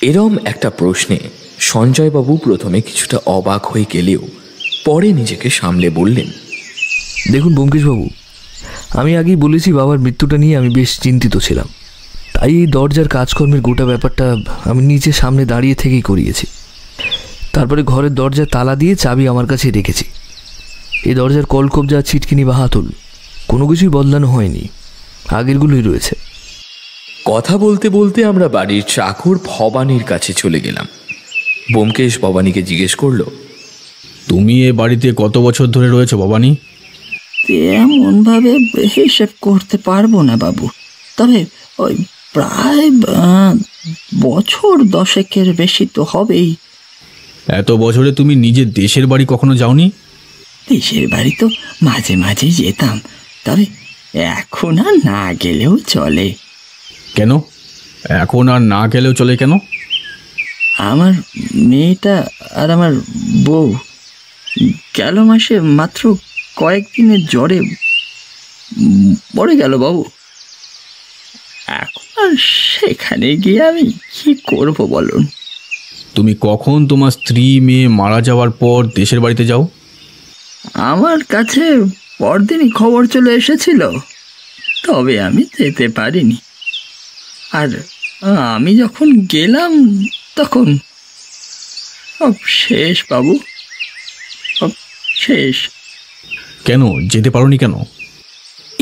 এরম একটা প্রশ্নে সঞ্জয়বাবু প্রথমে কিছুটা অবাক হয়ে গেলেও পরে নিজেকে সামলে বললেন, দেখুন ব্যোমকেশবাবু, আমি আগেই বলেছি বাবার মৃত্যুটা নিয়ে আমি বেশ চিন্তিত ছিলাম, তাই এই দরজার কাজকর্মের গোটা ব্যাপারটা আমি নিজে সামনে দাঁড়িয়ে থেকেই করিয়েছি। তারপরে ঘরের দরজা তালা দিয়ে চাবি আমার কাছে রেখেছি। এই দরজার কলকবজা, ছিটকিনি বা হাতল কোনো কিছুই বদলানো হয়নি, আগেরগুলোই রয়েছে। কথা বলতে বলতে আমরা বাড়ির চাকর ভবানীর কাছে চলে গেলাম। ব্যোমকেশ ভবানীকে জিজ্ঞেস করল, তুমি এ বাড়িতে কত বছর ধরে রয়েছো ভবানী? তেমনভাবে হিসেব করতে পারবো না বাবু, তবে ওই প্রায় বছর 10 বেশি তো হবেই। এত বছরে তুমি নিজের দেশের বাড়ি কখনো যাওনি? দেশের বাড়ি তো মাঝে মাঝে যেতাম, তবে এখন আর না গেলেও চলে। কেন এখন আর না গেলেও চলে কেন? আমার মেয়েটা আর আমার বউ গেল মাসে মাত্র কয়েকদিনের জ্বরে পড়ে গেল বাবু। এখন আর সেখানে গিয়ে আমি কি করব বলুন? তুমি কখন তোমার স্ত্রী মেয়ে মারা যাওয়ার পর দেশের বাড়িতে যাও? আমার কাছে পরদিনই খবর চলে এসেছিল, তবে আমি যেতে পারিনি। আর আমি যখন গেলাম তখন সব শেষ বাবু, সব শেষ। কেন যেতে পারোনি কেন?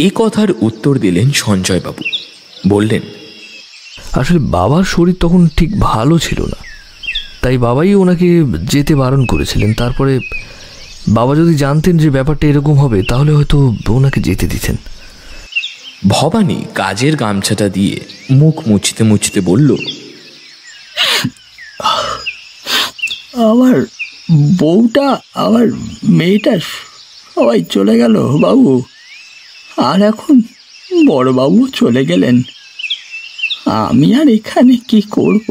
এই কথার উত্তর দিলেন সঞ্জয়বাবু। বললেন, আসলে বাবার শরীর তখন ঠিক ভালো ছিল না, তাই বাবাই ওনাকে যেতে বারণ করেছিলেন। তারপরে বাবা যদি জানতেন যে ব্যাপারটা এরকম হবে তাহলে হয়তো ওনাকে যেতে দিতেন। ভবানী কাজের গামছাটা দিয়ে মুখ মুছতে মুছতে বলল, আমার বউটা, আমার মেয়েটা সবাই চলে গেল বাবু। আর এখন বড়বাবু চলে গেলেন। আমি আর এখানে কি করব?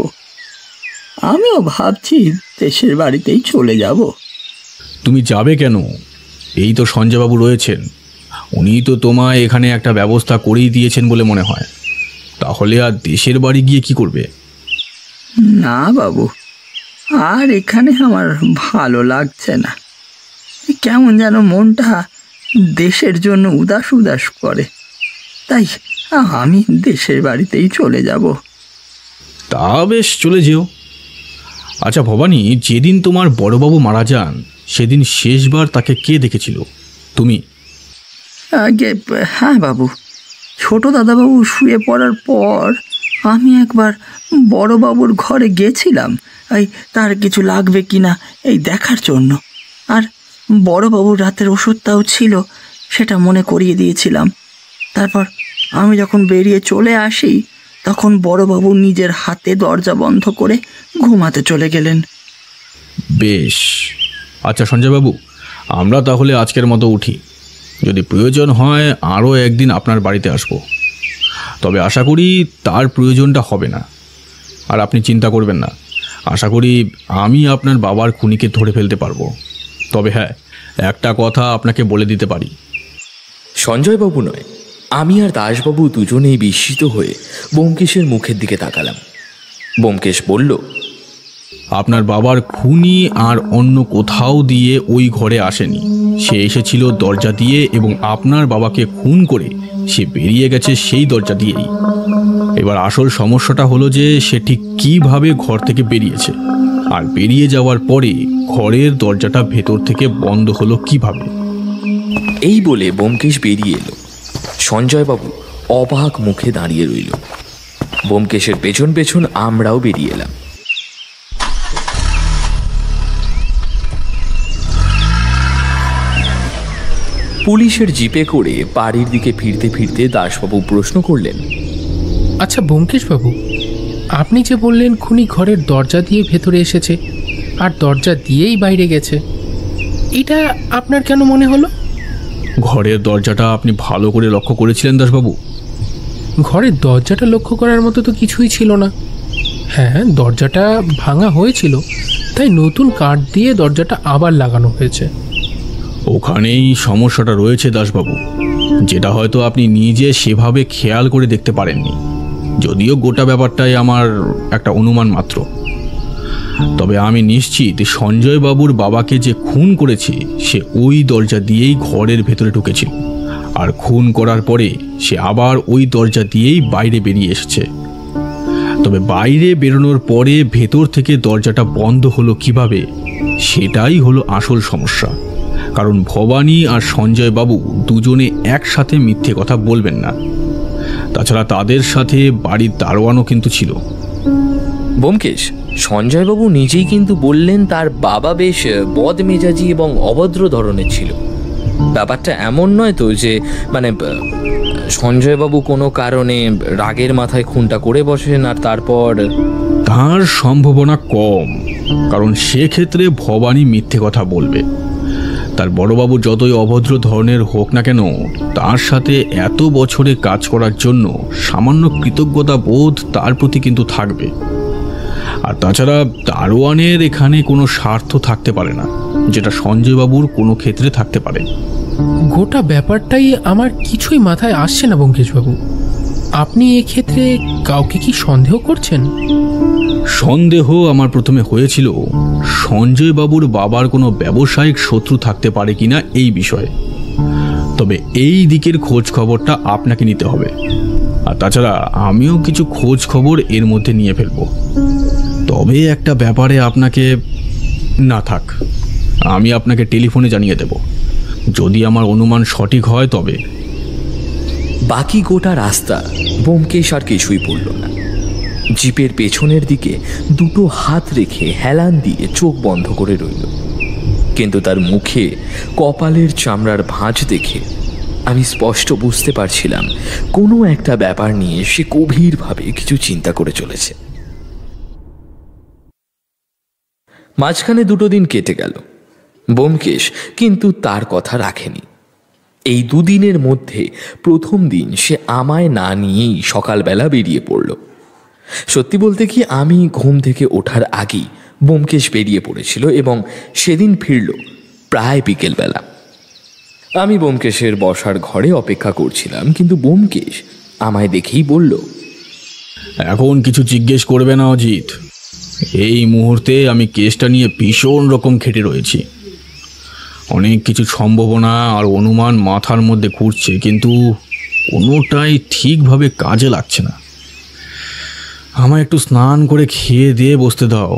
আমিও ভাবছি দেশের বাড়িতেই চলে যাব। তুমি যাবে কেন? এই তো সঞ্জয়বাবু রয়েছেন, উনি তো তোমায় এখানে একটা ব্যবস্থা করেই দিয়েছেন বলে মনে হয়। তাহলে আর দেশের বাড়ি গিয়ে কি করবে? না বাবু, আর এখানে আমার ভালো লাগছে না। কেমন যেন মনটা দেশের জন্য উদাস উদাস করে। তাই আমি দেশের বাড়িতেই চলে যাব। তা বেশ, চলে যেও। আচ্ছা ভবানী, যেদিন তোমার বড়বাবু মারা যান সেদিন শেষবার তাকে কে দেখেছিল? তুমি? আগে হ্যাঁ বাবু, ছোট দাদাবাবু শুয়ে পড়ার পর আমি একবার বড়বাবুর ঘরে গেছিলাম, এই তার কিছু লাগবে কিনা এই দেখার জন্য। আর বড়বাবুর রাতের ওষুধটাও ছিল, সেটা মনে করিয়ে দিয়েছিলাম। তারপর আমি যখন বেরিয়ে চলে আসি তখন বড়বাবু নিজের হাতে দরজা বন্ধ করে ঘুমাতে চলে গেলেন। বেশ, আচ্ছা সঞ্জয়বাবু, আমরা তাহলে আজকের মতো উঠি। যদি প্রয়োজন হয় আরও একদিন আপনার বাড়িতে আসব, তবে আশা করি তার প্রয়োজনটা হবে না। আর আপনি চিন্তা করবেন না, আশা করি আমি আপনার বাবার খুনিকে ধরে ফেলতে পারবো। তবে হ্যাঁ, একটা কথা আপনাকে বলে দিতে পারি। সঞ্জয়বাবু নয়, আমি আর দাসবাবু দুজনেই বিস্মিত হয়ে ব্যোমকেশের মুখের দিকে তাকালাম। ব্যোমকেশ বলল, আপনার বাবার খুনি আর অন্য কোথাও দিয়ে ওই ঘরে আসেনি। সে এসেছিল দরজা দিয়ে এবং আপনার বাবাকে খুন করে সে বেরিয়ে গেছে সেই দরজা দিয়েই। এবার আসল সমস্যাটা হলো যে সে ঠিক কীভাবে ঘর থেকে বেরিয়েছে, আর বেরিয়ে যাওয়ার পরে ঘরের দরজাটা ভেতর থেকে বন্ধ হলো কিভাবে। এই বলে ব্যোমকেশ বেরিয়ে এলো। সঞ্জয়বাবু অবাক মুখে দাঁড়িয়ে রইল। ব্যোমকেশের পেছন পেছন আমরাও বেরিয়ে এলাম। পুলিশের জিপে করে বাড়ির দিকে ফিরতে ফিরতে দাসবাবু প্রশ্ন করলেন, আচ্ছা ব্যোমকেশবাবু, আপনি যে বললেন খুনি ঘরের দরজা দিয়ে ভেতরে এসেছে আর দরজা দিয়েই বাইরে গেছে, এটা আপনার কেন মনে হলো? ঘরের দরজাটা আপনি ভালো করে লক্ষ্য করেছিলেন দাসবাবু? ঘরের দরজাটা লক্ষ্য করার মতো তো কিছুই ছিল না। হ্যাঁ, দরজাটা ভাঙা হয়েছিল, তাই নতুন কাঠ দিয়ে দরজাটা আবার লাগানো হয়েছে। ওখানেই সমস্যাটা রয়েছে দাসবাবু, যেটা হয়তো আপনি নিজে সেভাবে খেয়াল করে দেখতে পারেননি। যদিও গোটা ব্যাপারটাই আমার একটা অনুমান মাত্র, তবে আমি নিশ্চিত সঞ্জয়বাবুর বাবাকে যে খুন করেছে সে ওই দরজা দিয়েই ঘরের ভেতরে ঢুকেছিল, আর খুন করার পরে সে আবার ওই দরজা দিয়েই বাইরে বেরিয়ে এসেছে। তবে বাইরে বেরোনোর পরে ভেতর থেকে দরজাটা বন্ধ হলো কিভাবে, সেটাই হলো আসল সমস্যা। কারণ ভবানী আর সঞ্জয়বাবু দুজনে একসাথে মিথ্যে কথা বলবেন না। তাছাড়া তাদের সাথে বাড়ির দারোয়ানও কিন্তু ছিল। ব্যোমকেশ, সঞ্জয়বাবু নিজেই কিন্তু বললেন তার বাবা বেশ বদমেজাজি এবং অভদ্র ধরনের ছিল। ব্যাপারটা এমন নয় তো যে সঞ্জয়বাবু কোনো কারণে রাগের মাথায় খুনটা করে বসেন আর তারপর? তার সম্ভাবনা কম, কারণ সেক্ষেত্রে ভবানী মিথ্যে কথা বলবে। তার বড়বাবু যতই অভদ্র ধরনের হোক না কেন, তার সাথে এত বছরে কাজ করার জন্য সামান্য কৃতজ্ঞতা বোধ তার প্রতি কিন্তু থাকবে। আর তাছাড়া দারোয়ানের এখানে কোনো স্বার্থ থাকতে পারে না, যেটা সঞ্জয়বাবুর কোনো ক্ষেত্রে থাকতে পারে। গোটা ব্যাপারটাই আমার কিছুই মাথায় আসছে না ব্যোমকেশবাবু। আপনি এক্ষেত্রে কাউকে কি সন্দেহ করছেন? সন্দেহ আমার প্রথমে হয়েছিল সঞ্জয়বাবুর বাবার কোনো ব্যবসায়িক শত্রু থাকতে পারে কিনা এই বিষয়ে। তবে এই দিকের খোঁজ খবরটা আপনাকে নিতে হবে, আর তাছাড়া আমিও কিছু খোঁজ খবর এর মধ্যে নিয়ে ফেলব। তবে একটা ব্যাপারে আপনাকে না থাক, আমি আপনাকে টেলিফোনে জানিয়ে দেব, যদি আমার অনুমান সঠিক হয় তবে। বাকি গোটা রাস্তা ব্যোমকেশ আর কিছুই বলল না। জিপের পেছনের দিকে দুটো হাত রেখে হেলান দিয়ে চোখ বন্ধ করে রইল। কিন্তু তার মুখে কপালের চামড়ার ভাঁজ দেখে আমি স্পষ্ট বুঝতে পারছিলাম কোনো একটা ব্যাপার নিয়ে সে গভীরভাবে কিছু চিন্তা করে চলেছে। মাঝখানে 2 দিন কেটে গেল। ব্যোমকেশ কিন্তু তার কথা রাখেনি। এই 2 দিনের মধ্যে প্রথম দিন সে আমায় না নিয়েই সকালবেলা বেরিয়ে পড়ল। সত্যি বলতে কি, আমি ঘুম থেকে ওঠার আগেই ব্যোমকেশ বেরিয়ে পড়েছিল এবং সেদিন ফিরল প্রায় বিকেলবেলা। আমি ব্যোমকেশের বসার ঘরে অপেক্ষা করছিলাম, কিন্তু ব্যোমকেশ আমায় দেখেই বলল, এখন কিছু জিজ্ঞেস করবে না অজিত। এই মুহূর্তে আমি কেসটা নিয়ে ভীষণ রকম খেটে রয়েছি। অনেক কিছু সম্ভাবনা আর অনুমান মাথার মধ্যে ঘুরছে, কিন্তু কোনোটাই ঠিকভাবে কাজে লাগছে না। আমায় একটু স্নান করে খেয়ে দিয়ে বসতে দাও,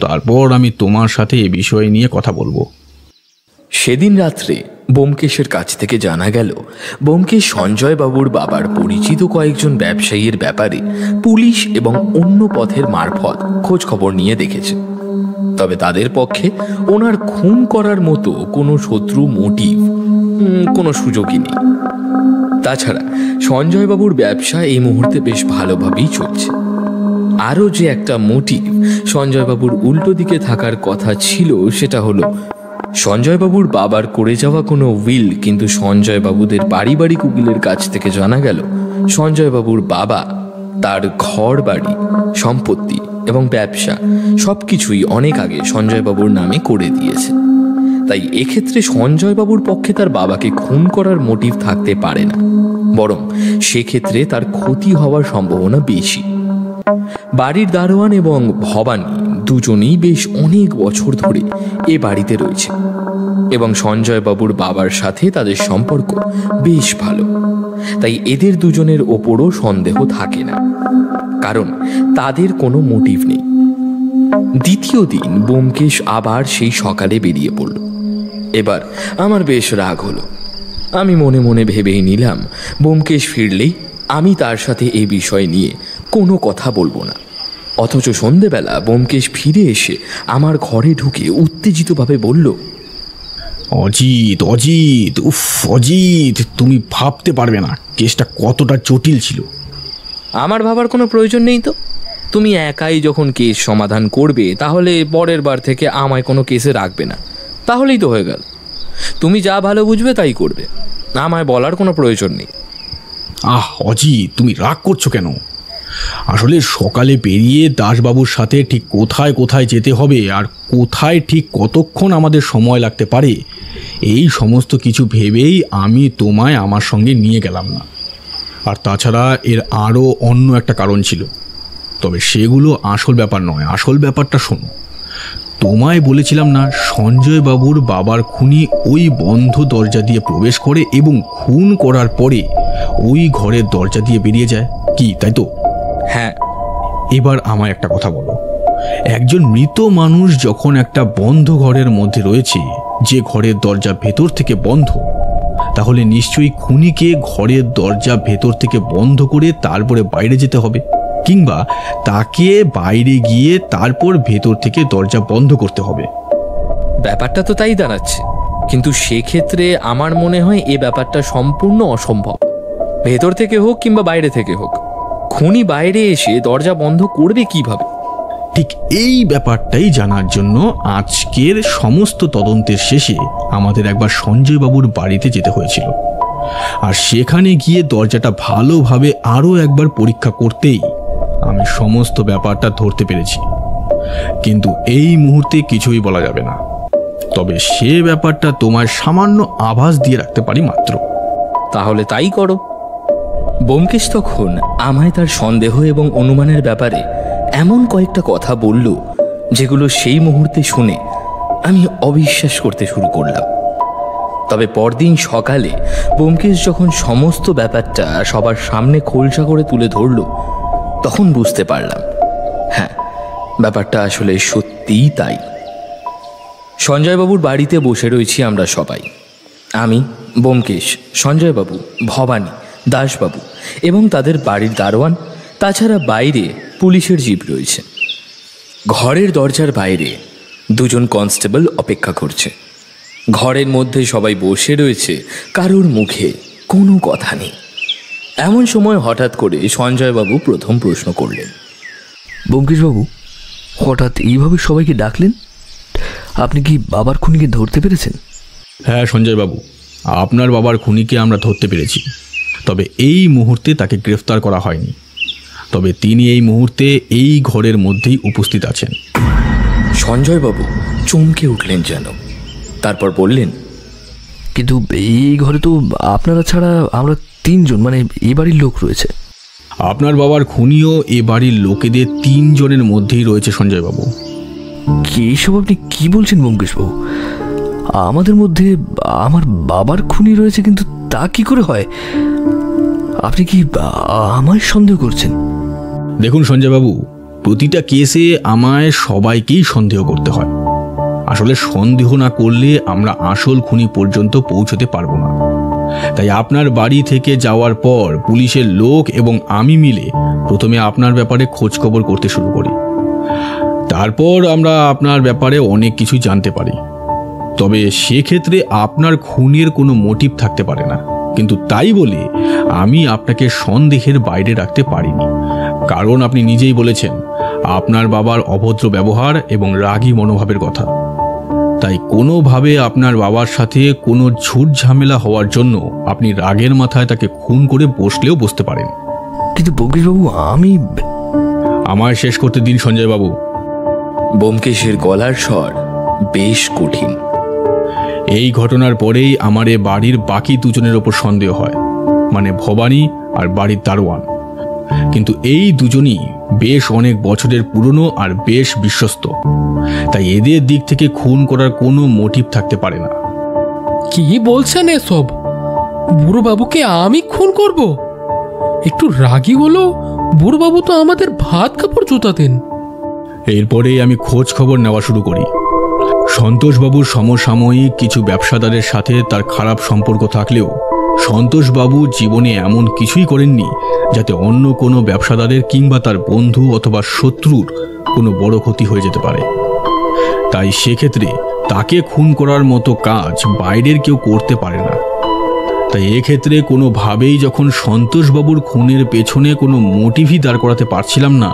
তারপর আমি তোমার সাথে এ বিষয় নিয়ে কথা বলবো। সেদিন রাত্রে ব্যোমকেশের কাছ থেকে জানা গেল, ব্যোমকেশ সঞ্জয়বাবুর বাবার পরিচিত কয়েকজন ব্যবসায়ীর ব্যাপারে পুলিশ এবং অন্য পথের মারফত খোঁজ খবর নিয়ে দেখেছে। তবে তাদের পক্ষে ওনার খুন করার মতো কোনো শত্রু মোটিভ, কোনো সুযোগই নেই। তাছাড়া সঞ্জয়বাবুর ব্যবসা এই মুহূর্তে বেশ ভালোভাবেই চলছে। আরও যে একটা মোটিভ সঞ্জয়বাবুর উল্টো দিকে থাকার কথা ছিল, সেটা হলো সঞ্জয়বাবুর বাবার করে যাওয়া কোনো উইল কিন্তু সঞ্জয়বাবুদের পারিবারিক উকিলের কাছ থেকে জানা গেল সঞ্জয়বাবুর বাবা তার ঘর বাড়ি, সম্পত্তি এবং ব্যবসা সবকিছুই অনেক আগে সঞ্জয়বাবুর নামে করে দিয়েছে। তাই এক্ষেত্রে সঞ্জয়বাবুর পক্ষে তার বাবাকে খুন করার মোটিভ থাকতে পারে না, বরং সেক্ষেত্রে তার ক্ষতি হওয়ার সম্ভাবনা বেশি। বাড়ির দারোয়ান এবং ভবানী দুজনেই বেশ অনেক বছর ধরে এ বাড়িতে রয়েছে এবং সঞ্জয়বাবুর বাবার সাথে তাদের সম্পর্ক বেশ ভালো। তাই এদের দুজনের ওপরও সন্দেহ থাকে না, কারণ তাদের কোনো মোটিভ নেই। দ্বিতীয় দিন ব্যোমকেশ আবার সেই সকালে বেরিয়ে পড়ল। এবার আমার বেশ রাগ হলো। আমি মনে মনে ভেবেই নিলাম, ব্যোমকেশ ফিরলেই আমি তার সাথে এই বিষয় নিয়ে কোনো কথা বলবো না। অথচ সন্ধেবেলা ব্যোমকেশ ফিরে এসে আমার ঘরে ঢুকে উত্তেজিতভাবে বলল, অজিত অজিত উফ অজিত, তুমি ভাবতে পারবে না কেসটা কতটা জটিল ছিল। আমার ভাবার কোনো প্রয়োজন নেই তো। তুমি একাই যখন কেস সমাধান করবে, তাহলে পরের বার থেকে আমায় কোনো কেসে রাখবে না, তাহলেই তো হয়ে গেল। তুমি যা ভালো বুঝবে তাই করবে, আমায় বলার কোনো প্রয়োজন নেই। আহ অজিত, তুমি রাগ করছো কেন? আসলে সকালে বেরিয়ে দাসবাবুর সাথে ঠিক কোথায় কোথায় যেতে হবে আর কোথায় ঠিক কতক্ষণ আমাদের সময় লাগতে পারে, এই সমস্ত কিছু ভেবেই আমি তোমায় আমার সঙ্গে নিয়ে গেলাম না। আর তাছাড়া এর আরও অন্য একটা কারণ ছিল, তবে সেগুলো আসল ব্যাপার নয়। আসল ব্যাপারটা শোনো। তোমায় বলেছিলাম না, সঞ্জয়বাবুর বাবার খুনি ওই বন্ধ দরজা দিয়ে প্রবেশ করে এবং খুন করার পরে ওই ঘরের দরজা দিয়ে বেরিয়ে যায়, কি তাই তো? হ্যাঁ। এবার আমায় একটা কথা বলো, একজন মৃত মানুষ যখন একটা বন্ধ ঘরের মধ্যে রয়েছে, যে ঘরের দরজা ভেতর থেকে বন্ধ, তাহলে নিশ্চয়ই খুনিকে ঘরের দরজা ভেতর থেকে বন্ধ করে তারপরে বাইরে যেতে হবে, কিংবা তাকে বাইরে গিয়ে তারপর ভেতর থেকে দরজা বন্ধ করতে হবে। ব্যাপারটা তো তাই দাঁড়াচ্ছে, কিন্তু সেক্ষেত্রে আমার মনে হয় এ ব্যাপারটা সম্পূর্ণ অসম্ভব। ভেতর থেকে হোক কিংবা বাইরে থেকে হোক, খুনি বাইরে এসে দরজা বন্ধ করবে কিভাবে? ঠিক এই ব্যাপারটাই জানার জন্য আজকের সমস্ত তদন্তের শেষে আমাদের একবার সঞ্জয়বাবুর বাড়িতে যেতে হয়েছিল। আর সেখানে গিয়ে দরজাটা ভালোভাবে আরও একবার পরীক্ষা করতেই আমি সমস্ত ব্যাপারটা ধরতে পেরেছি। কিন্তু এই মুহূর্তে কিছুই বলা যাবে না, তবে সে ব্যাপারটা তোমার সামান্য আভাস দিয়ে রাখতে পারি মাত্র। তাহলে তাই করো। ব্যোমকেশ তখন আমায় তার সন্দেহ এবং অনুমানের ব্যাপারে এমন কয়েকটা কথা বলল, যেগুলো সেই মুহূর্তে শুনে আমি অবিশ্বাস করতে শুরু করলাম। তবে পরদিন সকালে ব্যোমকেশ যখন সমস্ত ব্যাপারটা সবার সামনে খোলসা করে তুলে ধরল, তখন বুঝতে পারলাম, হ্যাঁ, ব্যাপারটা আসলে সত্যিই তাই। সঞ্জয়বাবুর বাড়িতে বসে রয়েছি আমরা সবাই, আমি, ব্যোমকেশ, সঞ্জয়বাবু, ভবানী, দাসবাবু এবং তাদের বাড়ির দারোয়ান। তাছাড়া বাইরে পুলিশের জিপ রয়েছে। ঘরের দরজার বাইরে 2জন কনস্টেবল অপেক্ষা করছে। ঘরের মধ্যে সবাই বসে রয়েছে, কারোর মুখে কোনো কথা নেই। এমন সময় হঠাৎ করে সঞ্জয়বাবু প্রথম প্রশ্ন করলেন, ব্যোমকেশবাবু, হঠাৎ এইভাবে সবাইকে ডাকলেন? আপনি কি বাবার খুনিকে ধরতে পেরেছেন? হ্যাঁ সঞ্জয়বাবু, আপনার বাবার খুনিকে আমরা ধরতে পেরেছি, তবে এই মুহূর্তে তাকে গ্রেফতার করা হয়নি। তবে তিনি এই মুহূর্তে এই ঘরের মধ্যেই উপস্থিত আছেন। সঞ্জয়বাবু চমকে উঠলেন যেন, তারপর বললেন, কিন্তু এই ঘরে তো আপনারা ছাড়া আমরা 3 জন, মানে এই বাড়ির লোক রয়েছে। আপনার বাবার খুনিও এ বাড়ির লোকেদের 3 জনের মধ্যেই রয়েছে সঞ্জয়বাবু। কি এইসব আপনি কি বলছেন ব্যোমকেশবাবু? আমাদের মধ্যে আমার বাবার খুনি রয়েছে, কিন্তু তা কি করে হয়? আপনি কি আমায় সন্দেহ করছেন? দেখুন সঞ্জয়বাবু, প্রতিটা কেসে আমায় সবাইকেই সন্দেহ করতে হয়। আসলে সন্দেহ না করলে আমরা আসল খুনি পর্যন্ত পৌঁছতে পারবো না। তাই আপনার বাড়ি থেকে যাওয়ার পর পুলিশের লোক এবং আমি মিলে প্রথমে আপনার ব্যাপারে খোঁজ খবর করতে শুরু করি। তারপর আমরা আপনার ব্যাপারে অনেক কিছু জানতে পারি। তবে সেক্ষেত্রে আপনার খুনের কোনো মোটিভ থাকতে পারে না, কিন্তু তাই বলে আমি আপনাকে সন্দেহের বাইরে রাখতে পারিনি। কারণ আপনি নিজেই বলেছেন আপনার বাবার অভদ্র ব্যবহার এবং রাগী মনোভাবের কথা। তাই কোনোভাবে আপনার বাবার সাথে কোনো ঝুট ঝামেলা হওয়ার জন্য আপনি রাগের মাথায় তাকে খুন করে বসলেও বসতে পারেন। কিন্তু ব্যোমকেশবাবু, আমি আমায় শেষ করতে দিন সঞ্জয়বাবু। ব্যোমকেশের গলার স্বর বেশ কঠিন। এই ঘটনার পরেই আমার এ বাড়ির বাকি 2 জনের ওপর সন্দেহ হয়, মানে ভবানী আর বাড়ির দারোয়ান। কিন্তু এই 2 জনই বেশ অনেক বছরের পুরনো আর বেশ বিশ্বস্ত, তাই এদের দিক থেকে খুন করার কোনো মোটিভ থাকতে পারে না। কি বলছেন এসব? বুড়োবাবুকে আমি খুন করব? একটু রাগী হলো বুড়োবাবু তো আমাদের ভাত কাপড় জুতাতেন। এরপরেই আমি খোঁজ খবর নেওয়া শুরু করি। সন্তোষবাবুর সমসাময়িক কিছু ব্যবসাদারের সাথে তার খারাপ সম্পর্ক থাকলেও সন্তোষবাবু জীবনে এমন কিছুই করেননি যাতে অন্য কোনো ব্যবসাদারের কিংবা তার বন্ধু অথবা শত্রুর কোনো বড় ক্ষতি হয়ে যেতে পারে। তাই সেক্ষেত্রে তাকে খুন করার মতো কাজ বাইরের কেউ করতে পারে না। তাই এক্ষেত্রে কোনোভাবেই যখন সন্তোষবাবুর খুনের পেছনে কোনো মোটিভই দাঁড় করাতে পারছিলাম না,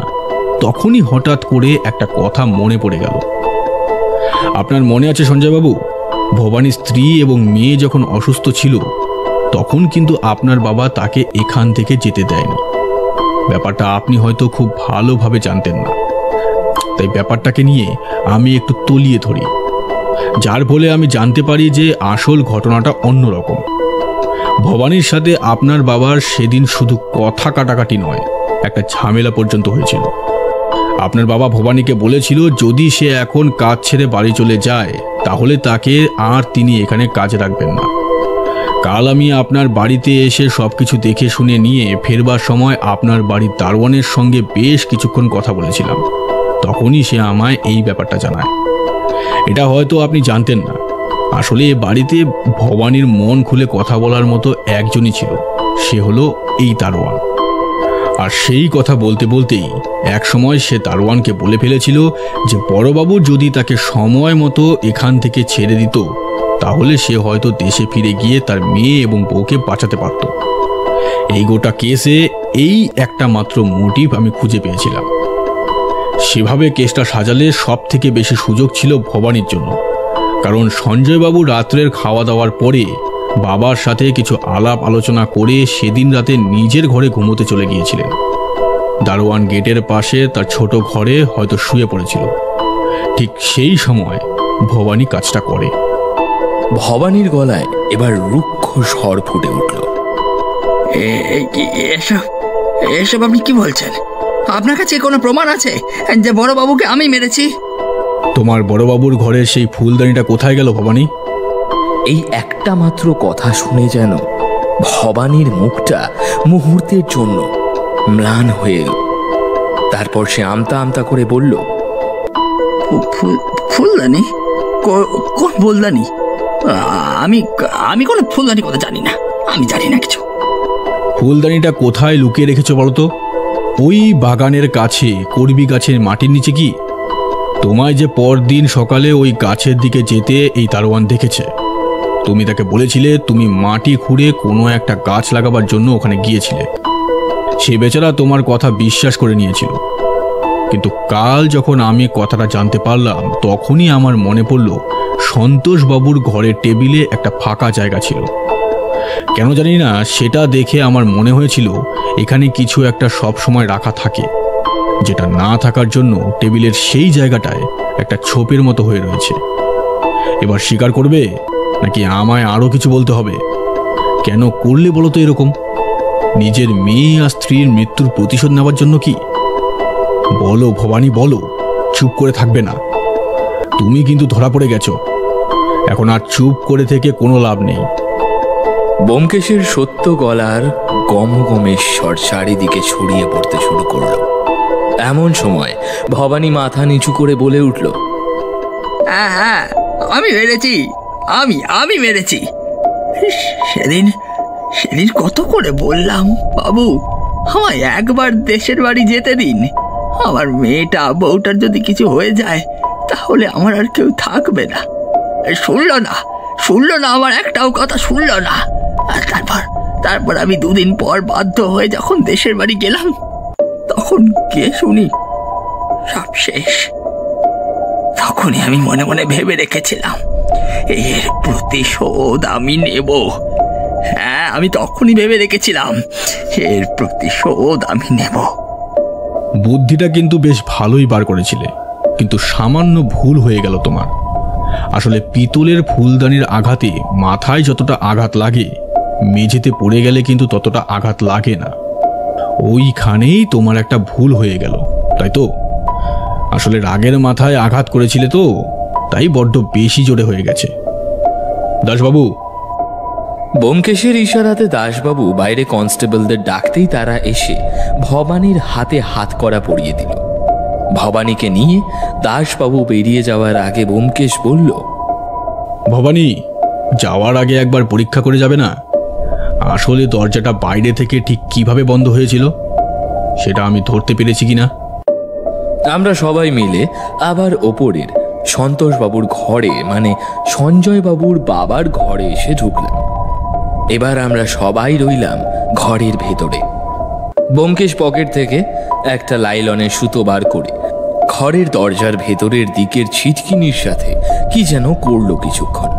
তখনই হঠাৎ করে একটা কথা মনে পড়ে গেল। আপনার মনে আছে সঞ্জয়বাবু, ভবানীর স্ত্রী এবং মেয়ে যখন অসুস্থ ছিল তখন কিন্তু আপনার বাবা তাকে এখান থেকে যেতে দেয়নি। ব্যাপারটা আপনি হয়তো খুব ভালোভাবে জানতেন না, তাই ব্যাপারটাকে নিয়ে আমি একটু তলিয়ে ধরি, যার ফলে আমি জানতে পারি যে আসল ঘটনাটা অন্যরকম। ভবানীর সাথে আপনার বাবার সেদিন শুধু কথা কাটাকাটি নয়, একটা ঝামেলা পর্যন্ত হয়েছিল। আপনার বাবা ভবানীকে বলেছিল যদি সে এখন কাজ ছেড়ে বাড়ি চলে যায় তাহলে তাকে আর তিনি এখানে কাজে রাখবেন না। কাল আমি আপনার বাড়িতে এসে সবকিছু দেখে শুনে নিয়ে ফেরবার সময় আপনার বাড়ির দারোয়ানের সঙ্গে বেশ কিছুক্ষণ কথা বলেছিলাম। তখনই সে আমায় এই ব্যাপারটা জানায়। এটা হয়তো আপনি জানতেন না, আসলে এ বাড়িতে ভবানীর মন খুলে কথা বলার মতো একজনই ছিল, সে হলো এই দারোয়ান। আর সেই কথা বলতে বলতেই এক সময় সে দারোয়ানকে বলে ফেলেছিল যে বড়বাবু যদি তাকে সময় মতো এখান থেকে ছেড়ে দিত তাহলে সে হয়তো দেশে ফিরে গিয়ে তার মেয়ে এবং বউকে বাঁচাতে পারত। এই গোটা কেসে এই একটা মাত্র মোটিভ আমি খুঁজে পেয়েছিলাম। সেভাবে কেসটা সাজালে সব থেকে বেশি সুযোগ ছিল ভবানীর জন্য, কারণ সঞ্জয়বাবু রাত্রের খাওয়া দাওয়ার পরে বাবার সাথে কিছু আলাপ আলোচনা করে সেদিন রাতে নিজের ঘরে ঘুমোতে চলে গিয়েছিলেন। দারোয়ান গেটের পাশে তার ছোট ঘরে হয়তো শুয়ে পড়েছিল। ঠিক সেই সময় ভবানী কাজটা করে। ভবানীর গলায় এবার রুক্ষ স্বর ফুটে উঠল। এসব আপনি কি বলছেন? আপনার কাছে কোনো প্রমাণ আছে যে বড়বাবুকে আমি মেরেছি? তোমার বড়বাবুর ঘরের সেই ফুলদানিটা কোথায় গেল ভবানী? এই একটা মাত্র কথা শুনে যেন ভবানীর মুখটা মুহূর্তের জন্য ম্লান হয়ে এল। তারপর সে আমতা আমতা করে বলল, ফুলদানি? কোন ফুলদানি? আমি কোনো ফুলদানি কথা জানি না, আমি জানি না কিছু। ফুলদানিটা কোথায় লুকিয়ে রেখেছো বলতো? ওই বাগানের কাছে করবি গাছের মাটির নিচে কি? তোমায় যে পরদিন সকালে ওই গাছের দিকে যেতে এই দারোয়ান দেখেছে। তুমি তাকে বলেছিলে তুমি মাটি খুঁড়ে কোনো একটা গাছ লাগাবার জন্য ওখানে গিয়েছিলে। সে বেচারা তোমার কথা বিশ্বাস করে নিয়েছিল। কিন্তু কাল যখন আমি কথাটা জানতে পারলাম তখনই আমার মনে পড়ল সন্তোষবাবুর ঘরের টেবিলে একটা ফাঁকা জায়গা ছিল। কেন জানি না, সেটা দেখে আমার মনে হয়েছিল এখানে কিছু একটা সব সময় রাখা থাকে, যেটা না থাকার জন্য টেবিলের সেই জায়গাটায় একটা ছোপের মতো হয়ে রয়েছে। এবার স্বীকার করবে নাকি আমায় আরও কিছু বলতে হবে? কেন করলে বলো তো এরকম? নিজের মেয়ে আর স্ত্রীর মৃত্যুর প্রতিশোধ নেওয়ার জন্য কি? বলো ভবানী, বলো, চুপ করে থাকবে না। তুমি কিন্তু ধরা পড়ে গেছো, এখন আর চুপ করে থেকে কোনো লাভ নেই। ব্যোমকেশের সত্য গলার গমগমের স্বর চারিদিকে ছড়িয়ে পড়তে শুরু করলো। এমন সময় ভবানী মাথা নিচু করে বলে উঠল, হ্যাঁ হ্যাঁ, আমি মেরেছি, আমি মেরেছি। সেদিন কত করে বললাম, বাবু আমায় একবার দেশের বাড়ি যেতে দিন, আমার মেয়েটা বউটার যদি কিছু হয়ে যায় তাহলে আমার আর কেউ থাকবে না। শুনলো না, আমার একটাও কথা শুনলো না। আর তারপর আমি 2 দিন পর বাধ্য হয়ে যখন দেশের বাড়ি গেলাম, তখন কে শুনি সব শেষ। তখনই আমি মনে মনে ভেবে রেখেছিলাম, এর প্রতিশোধ আমি নেব। হ্যাঁ, আমি তখনই ভেবে রেখেছিলাম, এর প্রতিশোধ আমি নেব। বুদ্ধিটা কিন্তু বেশ ভালোই বার করেছিলে, কিন্তু সামান্য ভুল হয়ে গেল তোমার। আসলে পিতলের ফুলদানির আঘাতে মাথায় যতটা আঘাত লাগে, মেঝেতে পড়ে গেলে কিন্তু ততটা আঘাত লাগে না। ওইখানেই তোমার একটা ভুল হয়ে গেল, তাই তো? আসলে রাগের মাথায় আঘাত করেছিলে তো, তাই বড্ড বেশি জোরে হয়ে গেছে। দাসবাবু। ব্যোমকেশের ইশারাতে দাসবাবু বাইরে কনস্টেবলদের ডাকতেই তারা এসে ভবানীর হাতে হাত করা পরিয়ে দিল। ভবানীকে নিয়ে দাসবাবু বেরিয়ে যাওয়ার আগে ব্যোমকেশ বলল, ভবানী, যাওয়ার আগে একবার পরীক্ষা করে যাবে না? আসলে দরজাটা বাইরে থেকে ঠিক কিভাবে বন্ধ হয়েছিল সেটা আমি ধরতে পেরেছি কিনা। আমরা সবাই মিলে আবার ওপরের সন্তোষবাবুর ঘরে, মানে সঞ্জয়বাবুর বাবার ঘরে এসে ঢুকলাম। এবার আমরা সবাই রইলাম ঘরের ভেতরে। ব্যোমকেশ পকেট থেকে একটা লাইলনের সুতো বার করে ঘরের দরজার ভেতরের দিকের ছিটকিনির সাথে কি যেন করলো কিছুক্ষণ।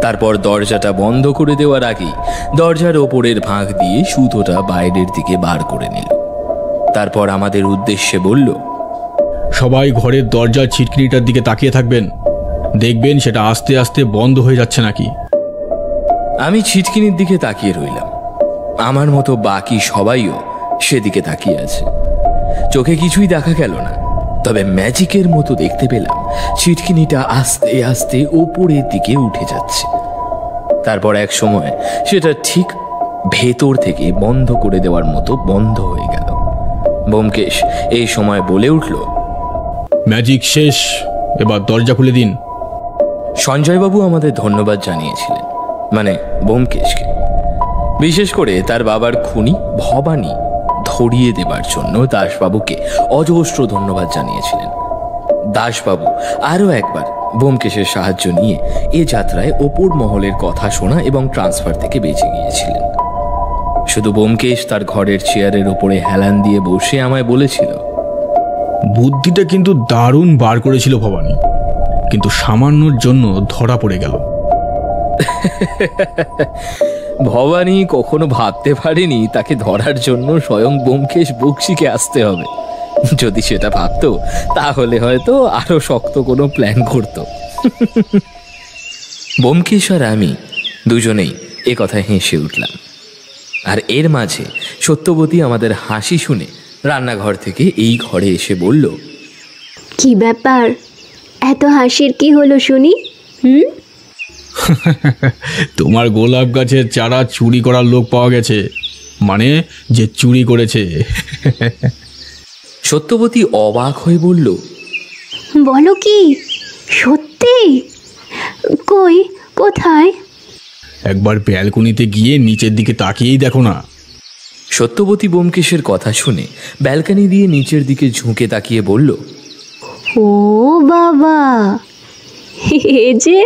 তারপর দরজাটা বন্ধ করে দেওয়ার আগেই দরজার ওপরের ফাঁক দিয়ে সুতোটা বাইরের দিকে বার করে নিল। তারপর আমাদের উদ্দেশ্যে বলল, সবাই ঘরের দরজার ছিটকিনিটার দিকে তাকিয়ে থাকবেন, দেখবেন সেটা আস্তে আস্তে বন্ধ হয়ে যাচ্ছে নাকি। আমি ছিটকিনির দিকে তাকিয়ে রইলাম। আমার মতো বাকি সবাইও সেদিকে তাকিয়ে আছে। চোখে কিছুই দেখা গেল না, তবে ম্যাজিকের মতো দেখতে পেলাম ছিটকিনিটা আস্তে আস্তে ওপরের দিকে উঠে যাচ্ছে। তারপর এক সময় সেটা ঠিক ভেতর থেকে বন্ধ করে দেওয়ার মতো বন্ধ হয়ে গেল। ব্যোমকেশ এই সময় বলে উঠল, ম্যাজিক শেষ, এবার দরজা খুলে দিন। সঞ্জয়বাবু আমাদের ধন্যবাদ জানিয়েছিলেন, মানে ব্যোমকেশকে, বিশেষ করে তার বাবার খুনি ভবানী ধরিয়ে দেবার জন্য দাসবাবুকে অজস্র ধন্যবাদ জানিয়েছিলেন। দাসবাবু আরও একবার ব্যোমকেশের সাহায্য নিয়ে এ যাত্রায় ওপর মহলের কথা শোনা এবং ট্রান্সফার থেকে বেঁচে গিয়েছিলেন। শুধু ব্যোমকেশ তার ঘরের চেয়ারের উপরে হেলান দিয়ে বসে আমায় বলেছিল, বুদ্ধিটা কিন্তু দারুণ বার করেছিল ভবানী, কিন্তু সামান্যর জন্য ধরা পড়ে গেল। ভবানী কখনো ভাবতে পারেনি তাকে ধরার জন্য স্বয়ং ব্যোমকেশ বক্সিকে আসতে হবে। যদি সেটা ভাবতো তাহলে হয়তো আরো শক্ত কোনো প্ল্যান করত। ব্যোমকেশ আর আমি দুজনেই এ কথায় হেসে উঠলাম। আর এর মাঝে সত্যবতী আমাদের হাসি শুনে রান্নাঘর থেকে এই ঘরে এসে বলল, কি ব্যাপার, এত হাসির কি হলো শুনি? তোমার গোলাপ গাছের চারা চুরি করার লোক পাওয়া গেছে, মানে যে চুরি করেছে। সত্যবতী অবাক হয়ে বলল, বলো কি, সত্যি? কই, কোথায়? একবার ব্যালকনিতে গিয়ে নিচের দিকে তাকিয়েই দেখো না। সত্যবতী ব্যোমকেশের কথা শুনে ব্যালকনি দিয়ে নিচের দিকে ঝুঁকে তাকিয়ে বলল, ও বাবা, এ যে